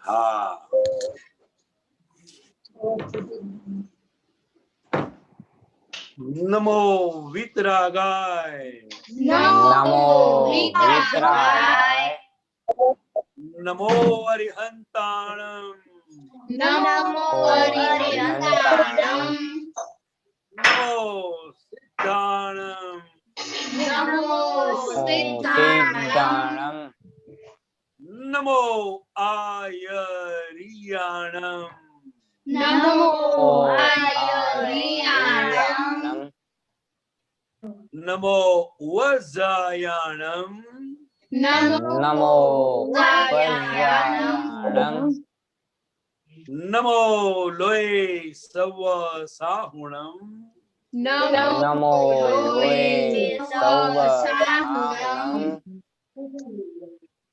हाँ, नमो वीतरागाय, नमो वीतरागाय, नमो अरिहंताणम, नमो अरिहंताणम, नमो सिद्धाणम, नमो सिद्धाणम, नमो आयरियाणम, नमो आयरियाणम, नमो वज्रायाणम, नमो वज्रायाणम, नमो लोये सव साहुणम, नमो लोये सव साहुणम,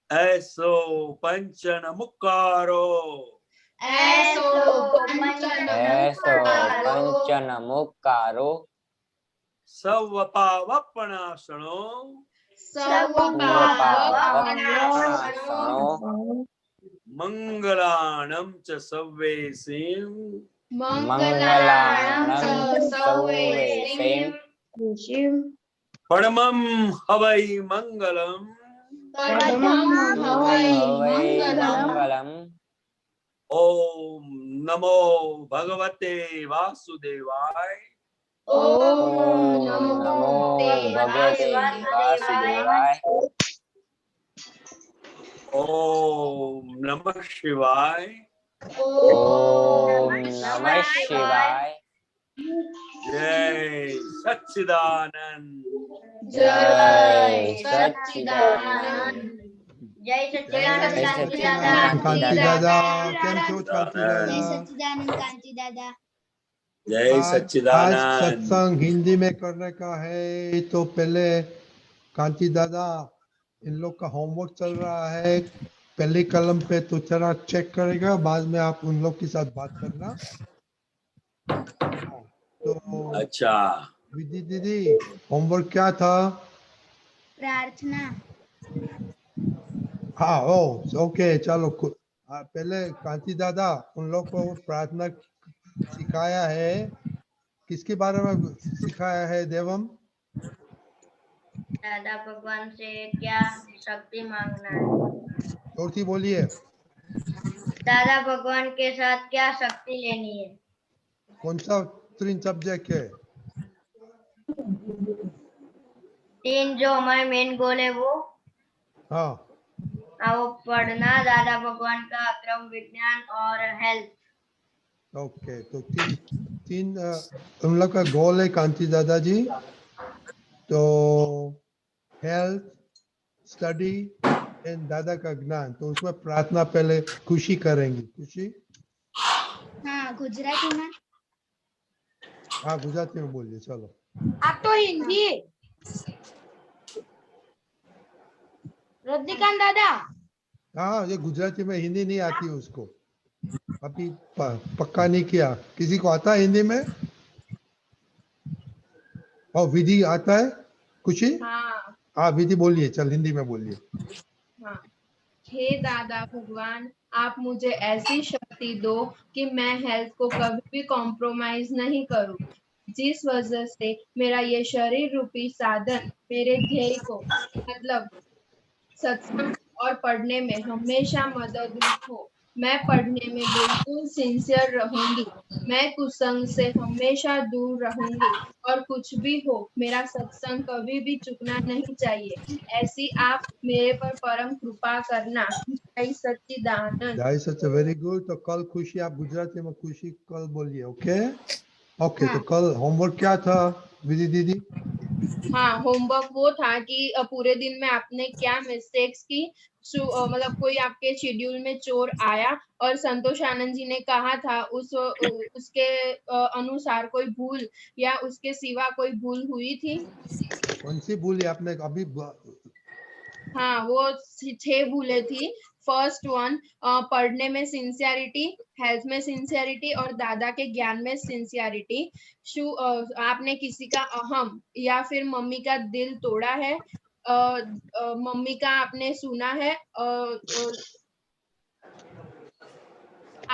ऐसो पंचन मुक्कारो, ऐसो पंचन मुक्कारो, सव पावपणासनो, सव पावपणासनो, मंगलाणं च सव्वेसिं, मंगलाणं च सव्वेसिं, परमं हवै मंगलम्, परमं हवै मंगलम्, ओम नमो भगवते वासुदेवाय, ओम नमो भगवते वासुदेवाय, ओम नमः शिवाय, ओम नमः शिवाय, जय सच्चिदानंद, जय सच्चिदानंद, जय सच्चिदानंद कांति दादा, केम छो कांति दादा? सच्चिदानंद कांति दादा। जय आज सच्चिदानंद। सत्संग हिंदी में करने का है, तो पहले कांति दादा इन लोग का होमवर्क चल रहा है, पहली कलम पे तो जरा चेक करेगा, बाद में आप उन लोग के साथ बात करना। तो अच्छा, विधि दीदी होमवर्क क्या था? प्रार्थना। हाँ ओके चलो पहले कांति दादा उन लोग को प्रार्थना सिखाया है, किसके बारे में सिखाया है देवम? दादा भगवान से क्या शक्ति मांगना है? जोर से बोलिए। दादा भगवान के साथ क्या शक्ति लेनी है? कौन सा 3 सब्जेक्ट है? 3 जो हमारे मेन गोल है वो हाँ वो पढ़ना, दादा भगवान का अक्रम विज्ञान और हेल्थ। ओके, तो तीन उन लोग का गोल है कांति दादाजी, तो हेल्थ, स्टडी एंड दादा का ज्ञान। तो उसमें प्रार्थना पहले खुशी करेंगी। खुशी हाँ गुजराती में। हाँ गुजराती में बोलिए। चलो आप तो हिंदी। रजनीकांत दादा। हाँ, ये गुजराती में, हिंदी नहीं आती उसको, अभी पक्का नहीं किया। किसी को आता है हिंदी में? और विधि आता है? खुशी हाँ हाँ विधि बोलिए, चल हिंदी में बोलिए। हाँ, हे दादा भगवान, आप मुझे ऐसी शक्ति दो कि मैं हेल्थ को कभी भी कॉम्प्रोमाइज नहीं करूं, जिस वजह से मेरा ये शरीर रूपी साधन मेरे ध्येय को मतलब सत्संग और पढ़ने में हमेशा मददरूप हो। मैं पढ़ने में बिल्कुल सिंसियर रहूंगी, मैं कुसंग से हमेशा दूर रहूंगी, और कुछ भी हो मेरा सत्संग कभी भी चुकना नहीं चाहिए। ऐसी आप मेरे पर परम कृपा करना। जय सच्चिदानंद। जय सच, वेरी गुड। तो कल खुशी आप गुजराती में खुशी कल बोलिए। ओके ओके, तो कल होमवर्क क्या था विधि दीदी? हाँ, होमवर्क वो था कि पूरे दिन में आपने क्या मिस्टेक्स की, मतलब कोई आपके शेड्यूल में चोर आया और संतोष आनंद जी ने कहा था उसके अनुसार कोई भूल या उसके सिवा कोई भूल हुई थी? कौन सी भूल है आपने अभी? हाँ, वो 6 भूलें थी। फर्स्ट वन, पढ़ने में सिंसियरिटी, हेल्थ में सिंसियरिटी और दादा के ज्ञान में सिंसियरिटी। आपने किसी का अहम या फिर मम्मी का दिल तोड़ा है, मम्मी का आपने सुना है,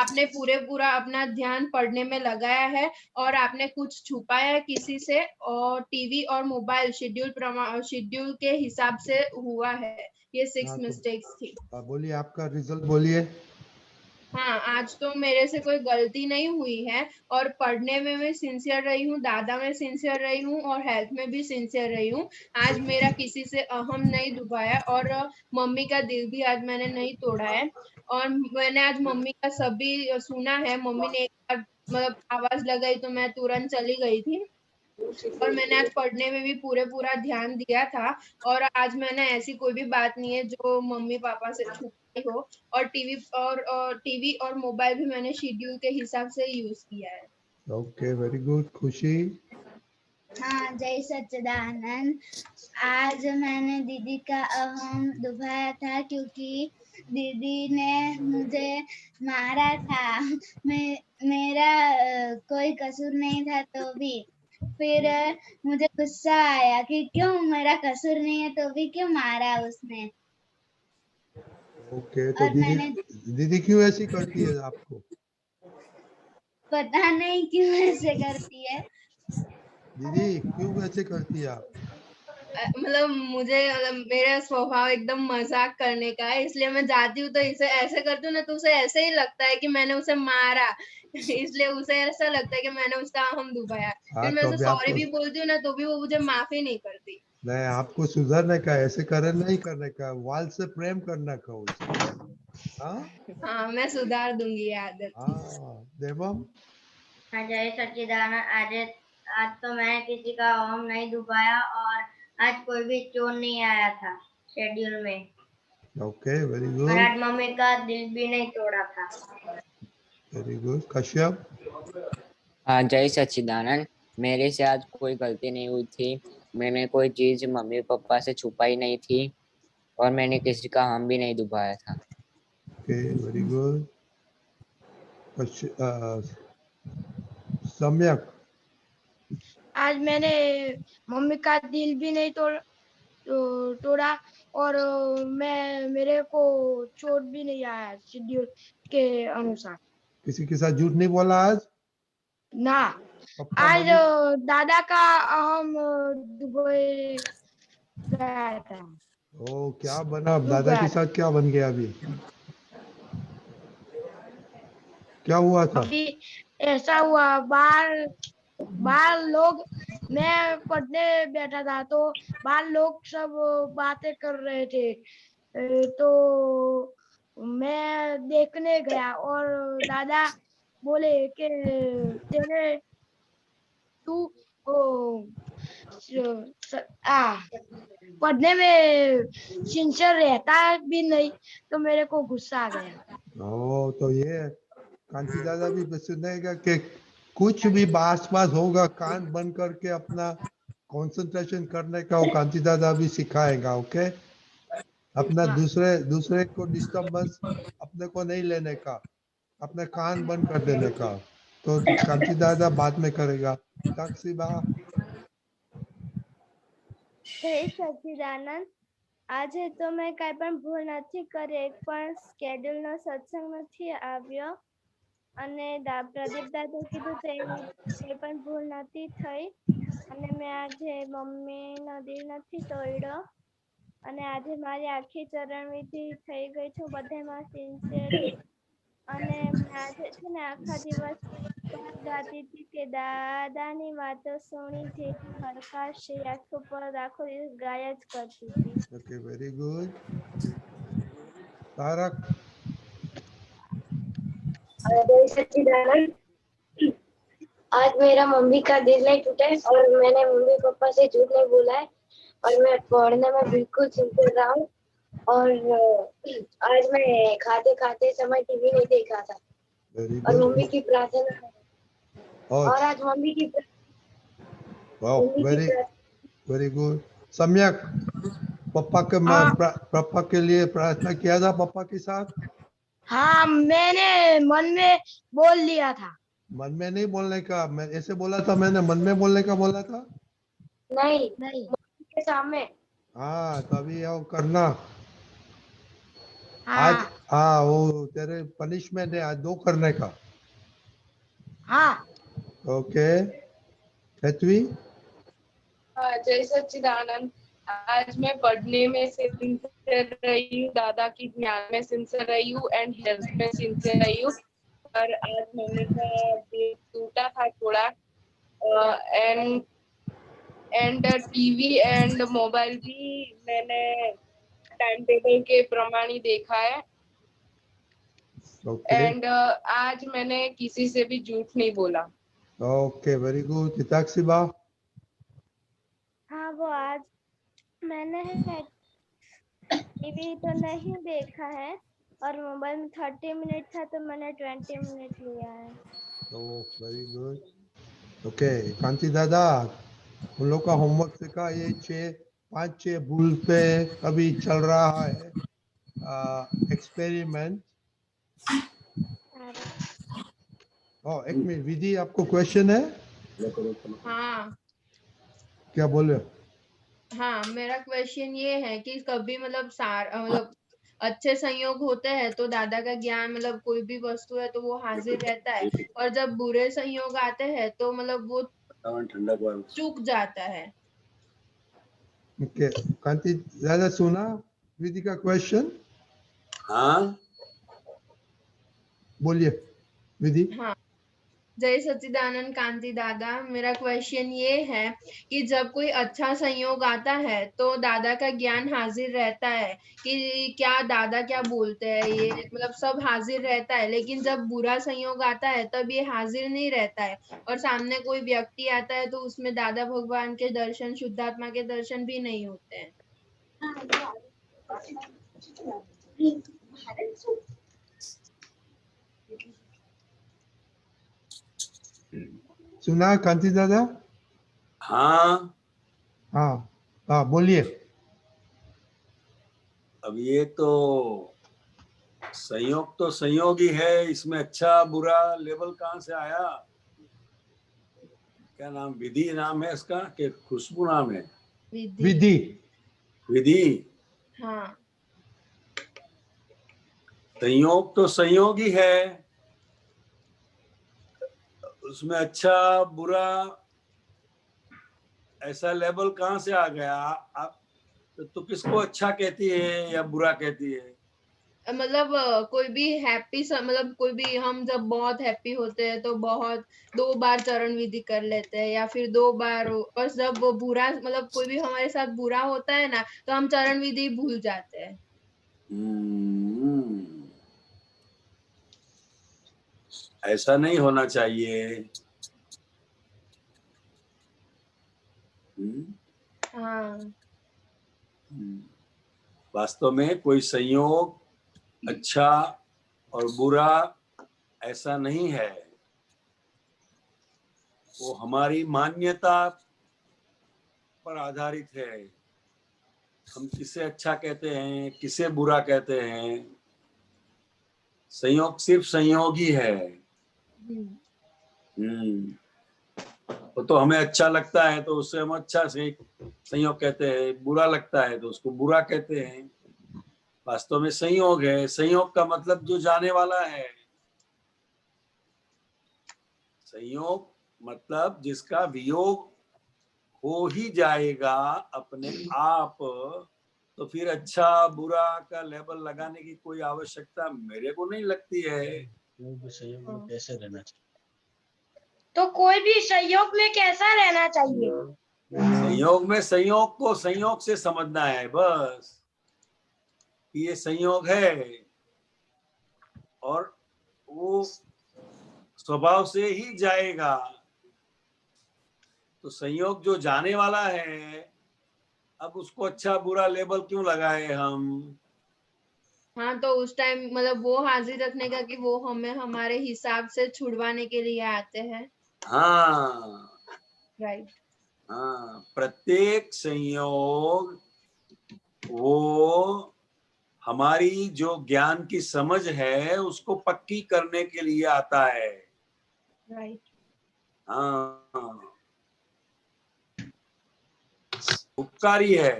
आपने पूरा अपना ध्यान पढ़ने में लगाया है और आपने कुछ छुपाया है किसी से, और टीवी और मोबाइल शेड्यूल के हिसाब से हुआ है। ये 6 हाँ, तो मिस्टेक्स थी। बोलिए आपका रिजल्ट बोलिए। हाँ, आज तो मेरे से कोई गलती नहीं हुई है और पढ़ने में मैं सिंसियर रही हूँ, दादा में सिंसियर रही हूँ और हेल्थ में भी सिंसियर रही हूँ। आज मेरा किसी से अहम नहीं दुखाया और मम्मी का दिल भी आज मैंने नहीं तोड़ा है। और मैंने आज मम्मी का सभी सुना है। मम्मी ने एक बार मतलब आवाज लगाई तो मैं तुरंत चली गई थी। और मैंने आज पढ़ने में भी पूरा ध्यान दिया था। और आज मैंने ऐसी कोई भी बात नहीं है जो मम्मी पापा से छुपाई हो। और टीवी और मोबाइल भी मैंने शेड्यूल के हिसाब से यूज किया है। Okay, very good. खुशी? हाँ, जय सच्चिदानंद। आज मैंने दीदी का अहम दुभाया था क्योंकि दीदी ने मुझे मारा था। मेरा कोई कसूर नहीं था तो भी फिर मुझे गुस्सा आया कि क्यों मेरा कसूर नहीं है तो भी क्यों मारा उसने। ओके, तो और मैंने दीदी क्यों ऐसी करती है आपको? पता नहीं क्यों ऐसे करती है। दीदी क्यों ऐसे करती है आप? मतलब मुझे मेरा स्वभाव एकदम मजाक करने का है, इसलिए मैं जाती हूँ तो इसे ऐसे करती हूँ ना तो उसे ऐसे ही लगता है कि मैंने उसे मारा। इसलिए उसे ऐसा लगता है कि मैंने उसका अहम दुभाया। हाँ, फिर मैं तो उसे अभी सॉरी आपको भी बोलती हूँ ना तो भी वो मुझे माफी नहीं करती। नहीं, आपको सुधरने का, ऐसे करे नहीं करने का, वाल से प्रेम करना का उसे। हाँ हाँ, मैं सुधार दूंगी ये आदत। हाँ, देवम? हाँ, जय सच्चिदानंद। आज तो मैंने किसी का अहम नहीं दुखाया और आज कोई भी चोर नहीं आया था शेड्यूल में। ओके, वेरी और गुड, आज मम्मी का दिल भी नहीं तोड़ा था। Very good. कश्यप? हाँ, जय सच्चिदानंद। मेरे से आज कोई गलती नहीं हुई थी। मैंने कोई चीज मम्मी पापा से छुपाई नहीं थी और मैंने किसी का हम भी नहीं दुभाया था। Okay, very good. सम्यक? आज मैंने मम्मी का दिल भी नहीं तोड़ा और मेरे को चोट भी नहीं आया शेड्यूल के अनुसार। किसी के साथ झूठ नहीं बोला आज? ना, पक्का आज मम्मी? दादा का अहम दुबई गया था। ओ, क्या बना अब? डूब दादा गया के था। साथ क्या बन गया अभी? क्या हुआ था? अभी ऐसा हुआ, बाहर लोग, मैं पढ़ने बैठा था तो बाहर लोग सब बातें कर रहे थे। तो मैं देखने गया और दादा बोले कि तेरे तू ओ, पढ़ने में सिंसियर रहता भी नहीं, तो मेरे को गुस्सा आ गया। ओ, तो ये कांति दादा भी सुनेगा कि कुछ भी आस पास होगा, कान बंद करके अपना कंसंट्रेशन करने का वो कांति दादा भी सिखाएगा। ओके, अपना हाँ। दूसरे को डिस्टर्बेंस अपने को नहीं लेने का, अपने कान बंद कर देने का। तो कांति दादा बाद में करेगा। ताकसीबा? જય સચ્ચિદાનંદ। આજે તો મેં કાંઈ પણ ભૂલ નથી કરી, એક પણ સ્કેડ્યુલનો સત્સંગ નથી આવ્યો અને પ્રદીપ દાદા કીધું તો એવી કોઈ પણ ભૂલ નથી થઈ અને મેં આજે મમ્મીનો દિલ નથી તોડ્યો અને આજે મારી આખી ચરણવિધિ થઈ ગઈ છે, બધામાં સિન્સિયર છું અને મેં આજે છે ને આખા દિવસ ગાતી હતી કે દાદાની વાતો સુણી જેથી હરખાશે, આખો દિવસ ગાયા જ કરતી હતી। Okay, very good. तारक? जय सच्चिदानंद। आज मेरा मम्मी का दिल नहीं टूटा है और मैंने मम्मी पापा से झूठ नहीं बोला है और मैं पढ़ने में बिल्कुल सिंसियर रहा हूँ। और आज मैं खाते खाते समय टीवी नहीं देखा था वेरी और गुड। मम्मी की प्रार्थना और आज मम्मी की वेरी गुड। सम्यक, पापा के लिए प्रार्थना किया था पापा के साथ? हाँ, मैंने मन में बोल लिया था। मन में नहीं बोलने का, मैं ऐसे बोला था, मैंने मन में बोलने का बोला था। नहीं नहीं। के सामने। हाँ, तभी आओ करना। हाँ। हाँ वो तेरे पनिशमेंट है आज 2 करने का। हाँ ओके पृथ्वी। जय सच्चिदानंद। आज मैं पढ़ने में सिंसियर रही हूँ, दादा की ज्ञान में सिंसियर रही हूँ एंड हेल्थ में सिंसियर रही हूँ। और आज मम्मी का दिल टूटा था थोड़ा, एंड टीवी एंड मोबाइल भी मैंने टाइम टेबल के प्रमाण ही देखा है। ओके एंड आज मैंने किसी से भी झूठ नहीं बोला। Okay very good. हिताक्षी बा। हाँ वो आज मैंने टीवी तो नहीं देखा है और मोबाइल में 30 मिनट था तो मैंने 20 मिनट लिया है। Oh very good. ओके कांति दादा उन लोग का होमवर्क सीखा। ये 5-6 भूल पे अभी चल रहा है एक्सपेरिमेंट। ओ एक मिनट विधि आपको क्वेश्चन है हाँ क्या बोले? हाँ, मेरा क्वेश्चन ये है कि कभी मतलब अच्छे संयोग होते हैं तो दादा का ज्ञान मतलब कोई भी वस्तु है तो वो हाजिर रहता है, और जब बुरे संयोग आते हैं तो मतलब वो ठंडा चूक जाता है। ओके कांति दादा सुना विधि का क्वेश्चन? हाँ बोलिए विधि। हाँ, जय सच्चिदानंद कांति दादा। मेरा क्वेश्चन ये है कि जब कोई अच्छा संयोग आता है तो दादा का ज्ञान हाजिर रहता है कि क्या दादा क्या बोलते हैं, ये मतलब सब हाजिर रहता है, लेकिन जब बुरा संयोग आता है तब ये हाजिर नहीं रहता है और सामने कोई व्यक्ति आता है तो उसमें दादा भगवान के दर्शन, शुद्धात्मा के दर्शन भी नहीं होते हैं। सुना कांति दादा? हाँ। हाँ हाँ बोलिए। अब ये तो संयोग ही है, इसमें अच्छा बुरा लेवल कहाँ से आया? क्या नाम विधि नाम है इसका कि खुशबू नाम है? विधि। विधि। हाँ संयोग तो संयोग ही है, उसमें अच्छा बुरा ऐसा लेवल कहाँ से आ गया? आप तो किसको अच्छा कहती है या बुरा कहती है? मतलब कोई भी मतलब कोई भी हम जब बहुत हैप्पी होते हैं तो बहुत 2 बार चरण विधि कर लेते हैं या फिर 2 बार, और जब वो बुरा मतलब कोई भी हमारे साथ बुरा होता है ना तो हम चरण विधि भूल जाते हैं। ऐसा नहीं होना चाहिए। हाँ वास्तव में कोई संयोग अच्छा और बुरा ऐसा नहीं है, वो हमारी मान्यता पर आधारित है। हम किसे अच्छा कहते हैं, किसे बुरा कहते हैं। संयोग सिर्फ संयोग ही है। वो तो हमें अच्छा लगता है तो उससे हम अच्छा से संयोग कहते हैं, बुरा लगता है तो उसको बुरा कहते हैं। वास्तव में संयोग है। संयोग का मतलब जो जाने वाला है। संयोग मतलब जिसका वियोग हो ही जाएगा अपने आप, तो फिर अच्छा बुरा का लेबल लगाने की कोई आवश्यकता मेरे को नहीं लगती है। संयोग में कैसे रहना चाहिए? तो कोई भी संयोग में कैसा रहना चाहिए? संयोग में संयोग को संयोग से समझना है बस, ये संयोग है और वो स्वभाव से ही जाएगा। तो संयोग जो जाने वाला है, अब उसको अच्छा बुरा लेबल क्यों लगाए हम? हाँ, तो उस टाइम मतलब वो हाजिर रखने का कि वो हमें हमारे हिसाब से छुड़वाने के लिए आते हैं। हाँ राइट। हाँ, प्रत्येक संयोग वो हमारी जो ज्ञान की समझ है उसको पक्की करने के लिए आता है। राइट। हाँ, उपकारी है।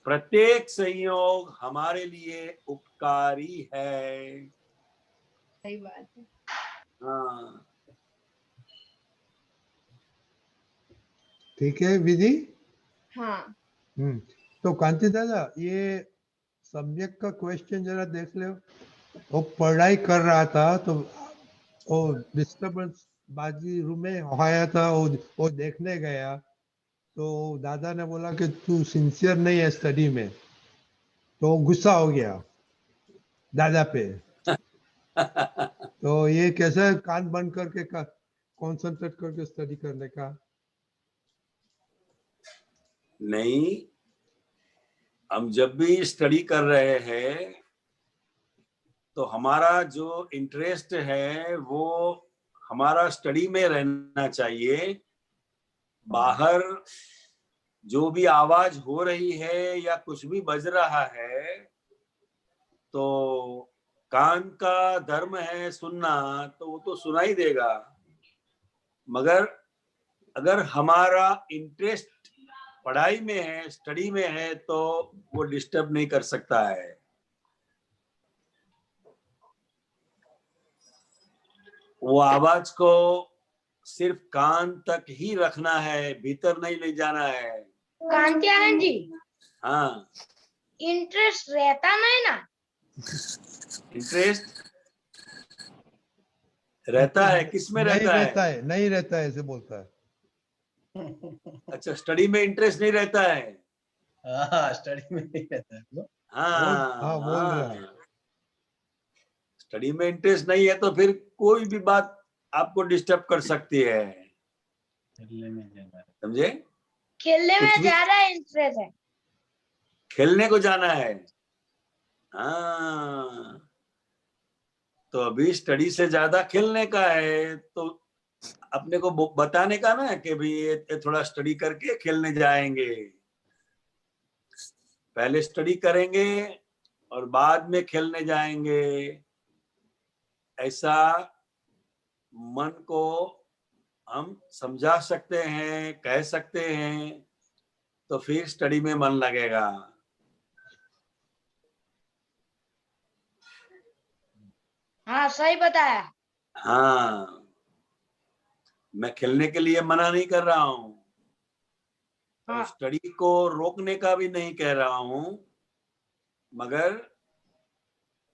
प्रत्येक संयोग हमारे लिए उपकारी है। सही बात है। हाँ, ठीक है विधि। हाँ। तो कांति दादा ये सम्यक का क्वेश्चन जरा देख लो। वो पढ़ाई कर रहा था तो वो डिस्टर्बेंस बाजी रूम में आया था, वो देखने गया तो दादा ने बोला कि तू सिंसियर नहीं है स्टडी में, तो गुस्सा हो गया दादा पे। तो ये कैसे कान बंद करके कॉन्सेंट्रेट करके स्टडी करने का? नहीं, हम जब भी स्टडी कर रहे हैं तो हमारा जो इंटरेस्ट है वो हमारा स्टडी में रहना चाहिए। बाहर जो भी आवाज हो रही है या कुछ भी बज रहा है तो कान का धर्म है सुनना, तो वो तो सुनाई देगा, मगर अगर हमारा इंटरेस्ट पढ़ाई में है, स्टडी में है, तो वो डिस्टर्ब नहीं कर सकता है। वो आवाज को सिर्फ कान तक ही रखना है, भीतर नहीं ले जाना है। कांति आनंद जी, हाँ, इंटरेस्ट रहता नहीं ना? इंटरेस्ट रहता है, किसमें रहता है? नहीं रहता है ऐसे बोलता है। अच्छा, स्टडी में इंटरेस्ट नहीं रहता है। हाँ, स्टडी में नहीं रहता है वो। हाँ बोल रहा है। स्टडी में इंटरेस्ट नहीं है तो फिर कोई भी बात आपको डिस्टर्ब कर सकती है, समझे? खेलने में कुछ भी ज्यादा इंटरेस्ट है। खेलने को जाना है। हाँ, तो अभी स्टडी से ज्यादा खेलने का है, तो अपने को बताने का ना कि भाई ये थोड़ा स्टडी करके खेलने जाएंगे। पहले स्टडी करेंगे और बाद में खेलने जाएंगे, ऐसा मन को हम समझा सकते हैं, कह सकते हैं, तो फिर स्टडी में मन लगेगा। हाँ सही बताया। हाँ, मैं खेलने के लिए मना नहीं कर रहा हूँ, हाँ। और स्टडी को रोकने का भी नहीं कह रहा हूँ, मगर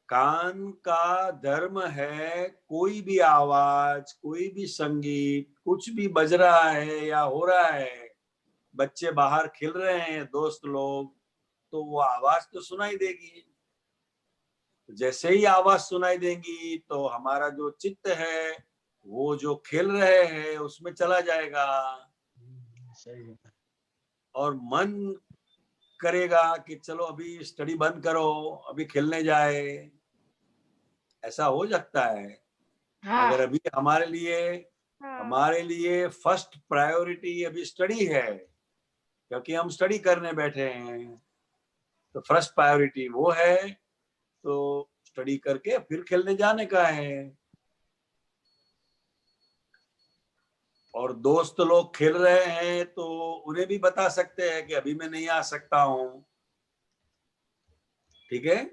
कान का धर्म है, कोई भी आवाज, कोई भी संगीत, कुछ भी बज रहा है या हो रहा है, बच्चे बाहर खेल रहे हैं, दोस्त लोग, तो वो आवाज तो सुनाई देगी। जैसे ही आवाज सुनाई देंगी तो हमारा जो चित्त है वो जो खेल रहे हैं उसमें चला जाएगा, और मन करेगा कि चलो अभी स्टडी बंद करो, अभी खेलने जाए। ऐसा हो सकता है। हाँ। अगर अभी हमारे लिए फर्स्ट प्रायोरिटी अभी स्टडी है, क्योंकि हम स्टडी करने बैठे हैं, तो फर्स्ट प्रायोरिटी वो है, तो स्टडी करके फिर खेलने जाने का है। और दोस्त लोग खेल रहे हैं तो उन्हें भी बता सकते हैं कि अभी मैं नहीं आ सकता हूँ, ठीक है,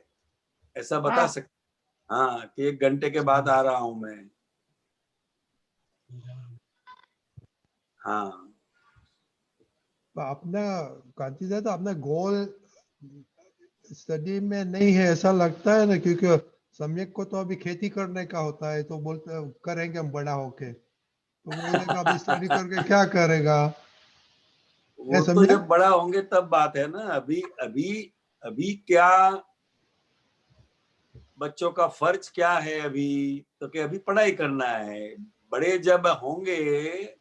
ऐसा बता हाँ। सकते। हाँ, कि 1 घंटे के बाद आ रहा हूं मैं। हाँ, अपना कांति दादा अपना गोल स्टडी में नहीं है ऐसा लगता है ना, क्योंकि सम्यक को तो अभी खेती करने का होता है, तो बोलते करेंगे हम बड़ा होके, तो बोलेगा अभी स्टडी करके क्या करेगा? वो तो जब बड़ा होंगे तब बात है ना। अभी अभी अभी क्या बच्चों का फर्ज क्या है अभी, तो कि अभी पढ़ाई करना है। बड़े जब होंगे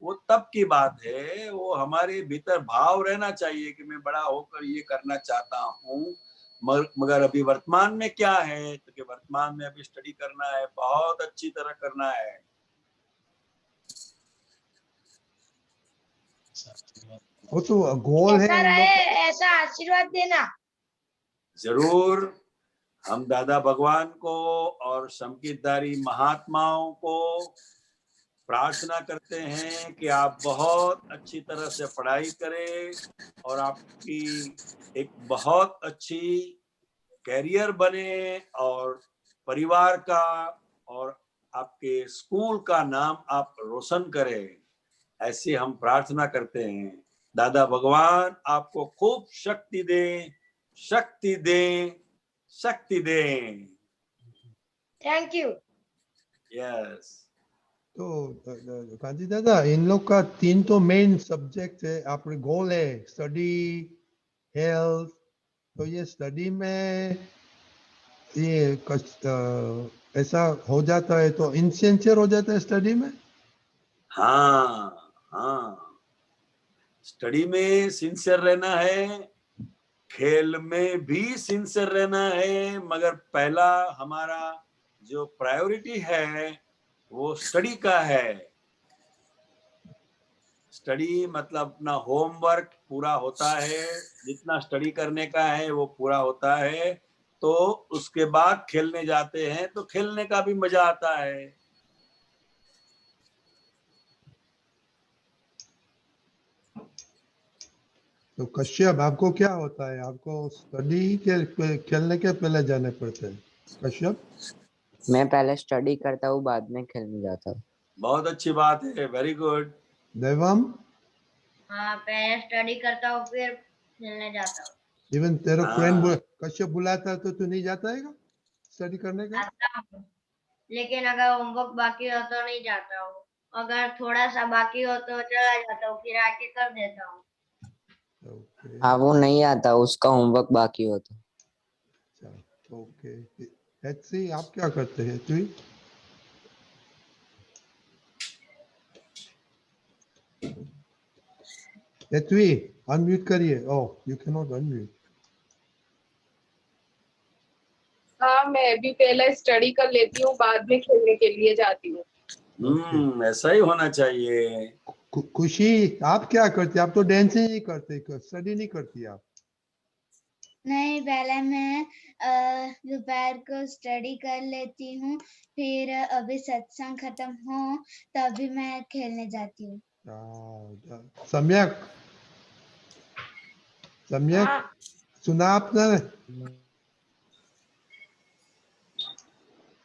वो तब की बात है। वो हमारे भीतर भाव रहना चाहिए कि मैं बड़ा होकर ये करना चाहता हूँ, मगर अभी वर्तमान में क्या है, तो कि वर्तमान में अभी स्टडी करना है, बहुत अच्छी तरह करना है। वो तो गोल है ऐसा हम लोग रहे, का। ऐसा आशीर्वाद देना। जरूर, हम दादा भगवान को और संगीतधारी महात्माओं को प्रार्थना करते हैं कि आप बहुत अच्छी तरह से पढ़ाई करें और आपकी एक बहुत अच्छी कैरियर बने और परिवार का और आपके स्कूल का नाम आप रोशन करें, ऐसे हम प्रार्थना करते हैं। दादा भगवान आपको खूब शक्ति दें, शक्ति दें, शक्ति दें। Thank you. यस। तो कांति दादा, इन लोग का 3 तो मेन सब्जेक्ट है, आपके गोल है स्टडी, हेल्थ। तो ये स्टडी में ये ऐसा हो जाता है तो इनसिंसियर हो जाता है स्टडी में। हाँ हाँ, स्टडी में सिंसियर रहना है, खेल में भी सिंसियर रहना है, मगर पहला हमारा जो प्रायोरिटी है वो स्टडी का है। स्टडी मतलब अपना होमवर्क पूरा होता है, जितना स्टडी करने का है वो पूरा होता है, तो उसके बाद खेलने जाते हैं तो खेलने का भी मजा आता है। तो कश्यप, आपको क्या होता है, आपको स्टडी के खेलने के पहले जाने पड़ते हैं? कश्यप, मैं पहले स्टडी करता हूँ, बाद में खेलने जाता हूँ। बहुत अच्छी बात है, वेरी गुड। देवम, हाँ, पहले स्टडी करता हूँ फिर खेलने जाता हूँ। इवन तेरा हाँ। फ्रेंड कश्यप बुलाता है तो तू नहीं जाता है स्टडी करने का? जाता हूँ, लेकिन अगर होमवर्क बाकी हो तो नहीं जाता हूँ, अगर थोड़ा सा बाकी हो तो चला जाता हूँ, फिर आके कर देता हूँ। ओके, हाँ, वो नहीं आता, उसका होमवर्क बाकी होता। ओके। एचसी, आप क्या करते हैं? तू एचवी अनम्यूट करिए। ओह, यू कैन नॉट अनम्यूट। हाँ, मैं भी पहले स्टडी कर लेती हूँ, बाद में खेलने के लिए जाती हूँ। ऐसा ही होना चाहिए। खुशी, आप क्या करते? आप तो डांस ही नहीं करते, स्टडी नहीं करती आप? नहीं, पहले मैं दोपहर को स्टडी कर लेती हूँ, फिर अभी सत्संग खत्म हो तभी मैं खेलने जाती हूँ। सम्यक, सम्यक, हाँ सुना आपने?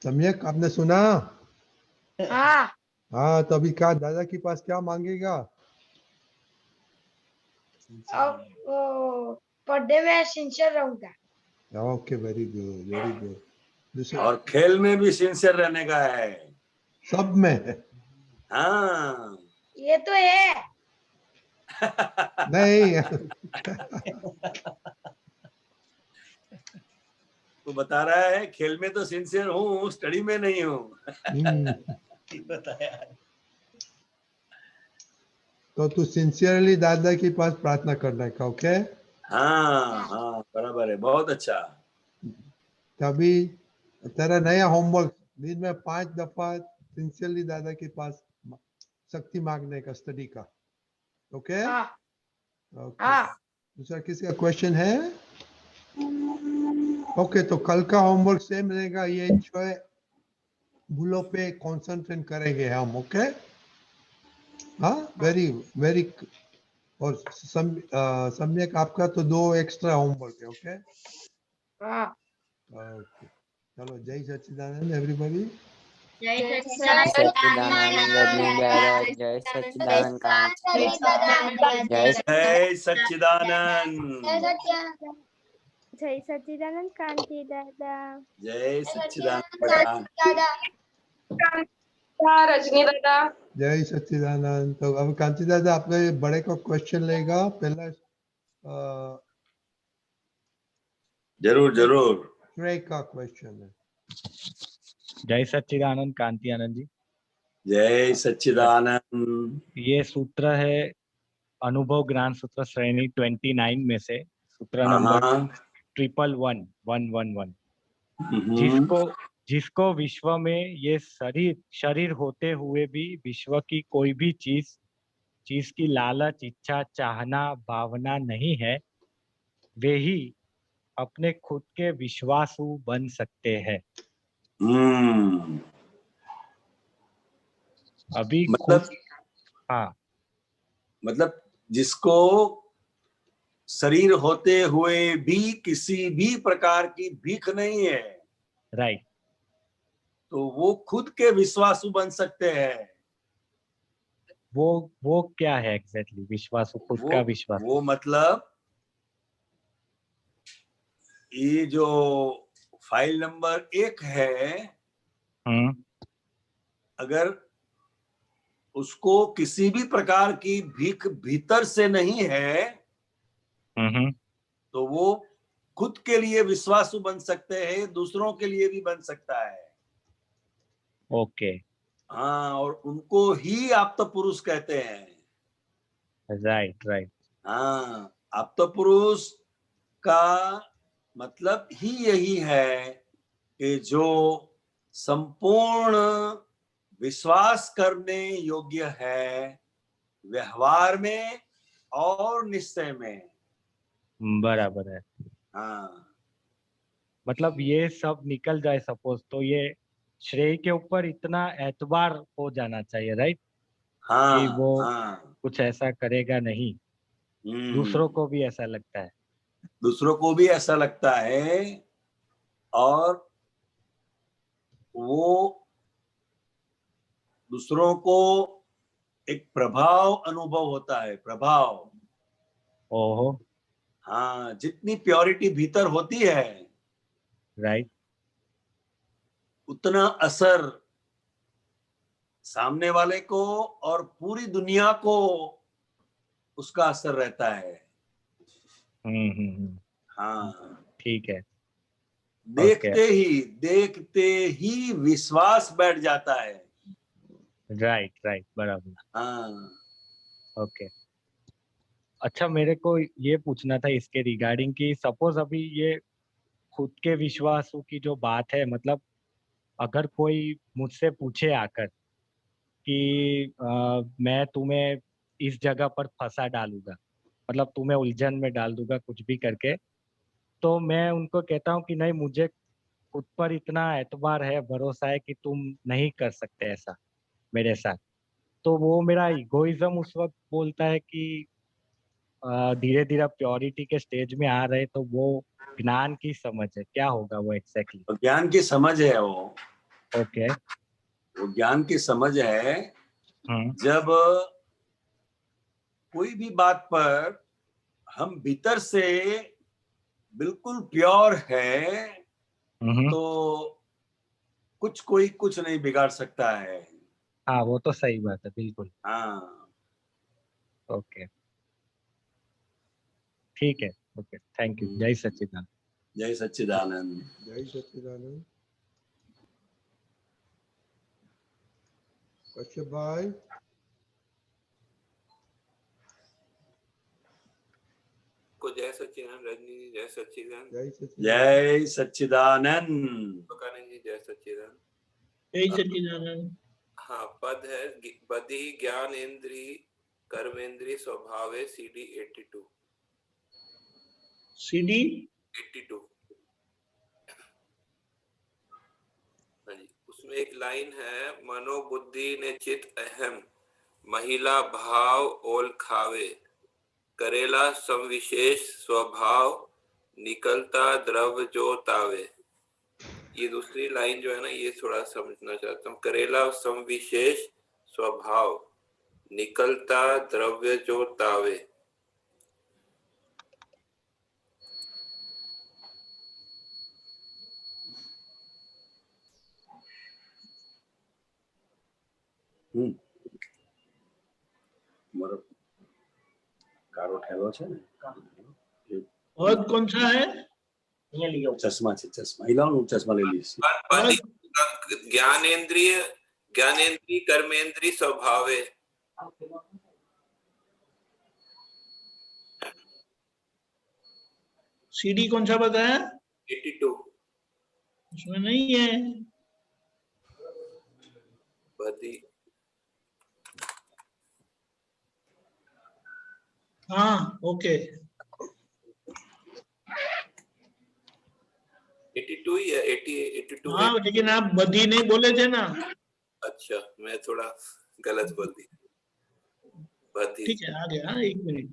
सम्यक, आपने सुना? हाँ, हाँ, तो अभी क्या दादा के पास क्या मांगेगा? अब वो पढ़ने में सिंसियर रहूंगा। Okay, very good, very good. और खेल में भी सिंसियर रहने का है, सब में। हाँ। ये तो है। नहीं। वो बता रहा है खेल में तो सिंसियर हूँ, स्टडी में नहीं हूँ। बताया। तो तू सिंसियरली दादा के पास प्रार्थना करने का, ओके? हाँ हाँ, बराबर है, बहुत अच्छा। तभी तेरा नया होमवर्क, दिन में 5 दफा सिंसियरली दादा के पास शक्ति मांगने का, स्टडी का, ओके? हाँ ओके। हाँ दूसरा किसी का क्वेश्चन है? ओके, तो कल का होमवर्क सेम रहेगा, ये 6 भूलों पे कंसंट्रेट करेंगे हम, ओके? हाँ, वेरी वेरी। और सम्यक, आपका तो 2 एक्स्ट्रा होमवर्क है, ओके? हाँ। ओके, चलो, जय सच्चिदानंद एवरीबॉडी। जय जय सच्चिदानंद। सच्चिदानंद रजनी ब्रदर, जय सच्चिदानंद कांति, जय जय सच्चिदानंद। जय सच्चिदानंद कांति दादा। जय सच्चिदानंद बेटा। रजनी दादा। जय सच्चिदानंद। तो अब कांति दादा आपने बड़े को क्वेश्चन लेगा पहला। जरूर जरूर। श्रेय का क्वेश्चन है। जय सच्चिदानंद कांति आनंद जी। जय सच्चिदानंद। ये सूत्र है अनुभव ज्ञान सूत्र श्रेणी 29 में से सूत्र नंबर 111111। जिसको विश्व में ये शरीर होते हुए भी विश्व की कोई भी चीज की लालच, इच्छा, चाहना, भावना नहीं है, वे ही अपने खुद के विश्वासु बन सकते हैं। अभी मतलब हाँ मतलब जिसको शरीर होते हुए भी किसी भी प्रकार की भीख नहीं है, राइट, तो वो खुद के विश्वासु बन सकते हैं। वो क्या है एग्जैक्टली विश्वास, खुद का विश्वास? वो मतलब ये जो फाइल नंबर 1 है, अगर उसको किसी भी प्रकार की भीख भीतर से नहीं है, तो वो खुद के लिए विश्वासु बन सकते हैं, दूसरों के लिए भी बन सकता है। ओके, हाँ, और उनको ही आप तो पुरुष कहते हैं। Right right. हाँ, आप तो पुरुष का मतलब ही यही है कि जो संपूर्ण विश्वास करने योग्य है, व्यवहार में और निश्चय में। बराबर है। हाँ, मतलब ये सब निकल जाए सपोज, तो ये श्रेय के ऊपर इतना एतबार हो जाना चाहिए, राइट? कि हाँ, वो हाँ। कुछ ऐसा करेगा नहीं, दूसरों को भी ऐसा लगता है। दूसरों को भी ऐसा लगता है, और वो दूसरों को एक प्रभाव अनुभव होता है, प्रभाव। ओहो, हाँ, जितनी प्योरिटी भीतर होती है, राइट, उतना असर सामने वाले को और पूरी दुनिया को उसका असर रहता है। हाँ, ठीक है। देखते ही विश्वास बैठ जाता है। राइट राइट, बराबर। हाँ, ओके, अच्छा मेरे को ये पूछना था इसके रिगार्डिंग कि सपोज अभी ये खुद के विश्वासों की जो बात है, मतलब अगर कोई मुझसे पूछे आकर कि मैं तुम्हें इस जगह पर फंसा डालूंगा, मतलब तुम्हें उलझन में डाल दूंगा कुछ भी करके, तो मैं उनको कहता हूँ कि नहीं, मुझे खुद पर इतना एतबार है, भरोसा है कि तुम नहीं कर सकते ऐसा मेरे साथ। तो वो मेरा इगोइज्म उस वक्त बोलता है कि धीरे धीरे प्योरिटी के स्टेज में आ रहे, तो वो ज्ञान की समझ है, क्या होगा वो एग्जैक्टली? तो ज्ञान की समझ है वो। ओके। वो ज्ञान की समझ है जब कोई भी बात पर हम भीतर से बिल्कुल प्योर है, तो कोई कुछ नहीं बिगाड़ सकता है। हाँ, वो तो सही बात है, बिल्कुल। हाँ, ओके, ठीक है। Okay, thank you. जय सच्चिदानंद। जय सच्चिदानंद। जय सच्चिदानंद। कश्यप भाई। को जय सच्चिदानंद। रजनी जी जय सच्चिदानंद। जय सच्चिदानंद। प्रकानंद जी जय सच्चिदानंद। जय सच्चिदानंद। हाँ, पद है बधि ज्ञानेन्द्रिय कर्मेंद्रिय स्वभावे CD 82। CD 82। हाँ जी, उसमें एक लाइन है, मनोबुद्धि ने चित अहम महिला भाव ओल खावे, करेला संविशेष स्वभाव निकलता द्रव्य जो तावे। ये दूसरी लाइन जो है ना, ये थोड़ा समझना चाहता हूँ। करेला संविशेष स्वभाव निकलता द्रव्य जो तावे। कारो ठेलो छे ने, पद कौन सा है? चश्मा छे, चश्मा इलानु, चश्मा ले लीजिए। ज्ञानेन्द्रिय कर्मेंद्रिय स्वभावे। CD कौन सा बताया? 82। उसमें नहीं है। बधी। हाँ, ओके। 82 ही है, 82 हाँ, है। लेकिन आप बधी नहीं बोले थे ना। अच्छा, मैं थोड़ा गलत बोल दी। बधी। ठीक है, आ गया, 1 मिनट।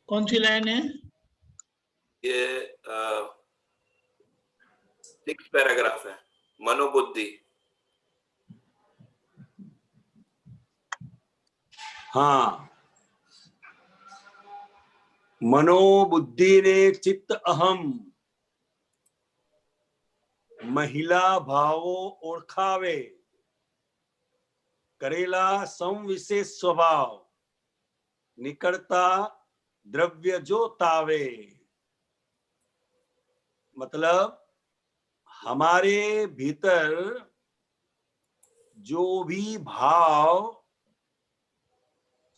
कौन सी लाइन है? ये 6 पैराग्राफ है। मनोबुद्धि। हाँ, मनोबुद्धि ने चित्त अहम महिला भावो ओळखावे करेला संविशेष स्वभाव निकटता द्रव्य जो तावे। मतलब हमारे भीतर जो भी भाव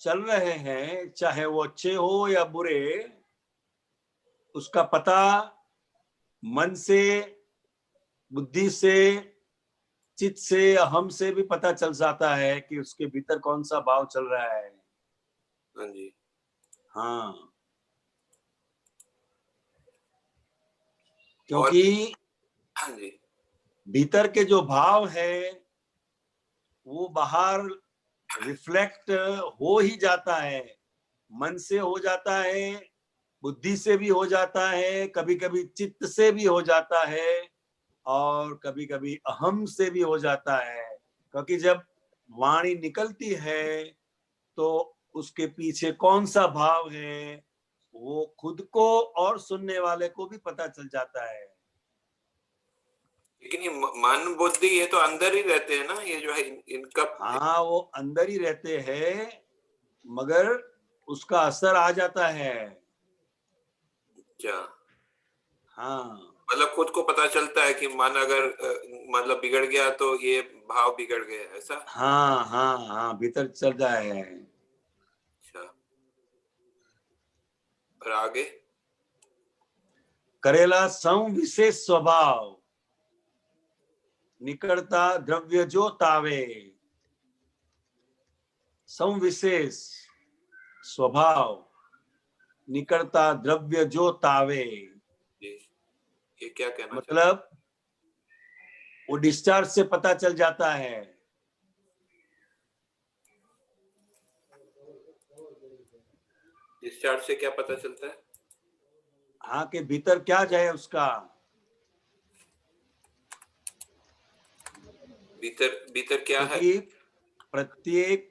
चल रहे हैं, चाहे वो अच्छे हो या बुरे, उसका पता मन से, बुद्धि से, चित्त से, अहम से भी पता चल जाता है कि उसके भीतर कौन सा भाव चल रहा है। हाँ जी। हाँ, क्योंकि हाँ जी, भीतर के जो भाव है वो बाहर रिफ्लेक्ट हो ही जाता है, मन से हो जाता है, बुद्धि से भी हो जाता है, कभी कभी चित्त से भी हो जाता है, और कभी कभी अहम से भी हो जाता है। क्योंकि जब वाणी निकलती है तो उसके पीछे कौन सा भाव है वो खुद को और सुनने वाले को भी पता चल जाता है। लेकिन ये मन बुद्धि ये तो अंदर ही रहते हैं ना, ये जो है इनका। हाँ, वो अंदर ही रहते हैं, मगर उसका असर आ जाता है। क्या? हाँ, मतलब खुद को पता चलता है कि मन अगर मतलब बिगड़ गया तो ये भाव बिगड़ गया, ऐसा? हाँ हाँ हाँ, भीतर चल रहा है। अच्छा, और आगे? करेला संविशेष स्वभाव निकटता द्रव्य जो तावे। संविशेष स्वभाव निकटता द्रव्य जो तावे। ये क्या कहना मतलब वो डिस्चार्ज से पता चल जाता है। डिस्चार्ज से क्या पता चलता है? हाँ, के भीतर क्या जाए उसका। भीतर क्या है? प्रत्येक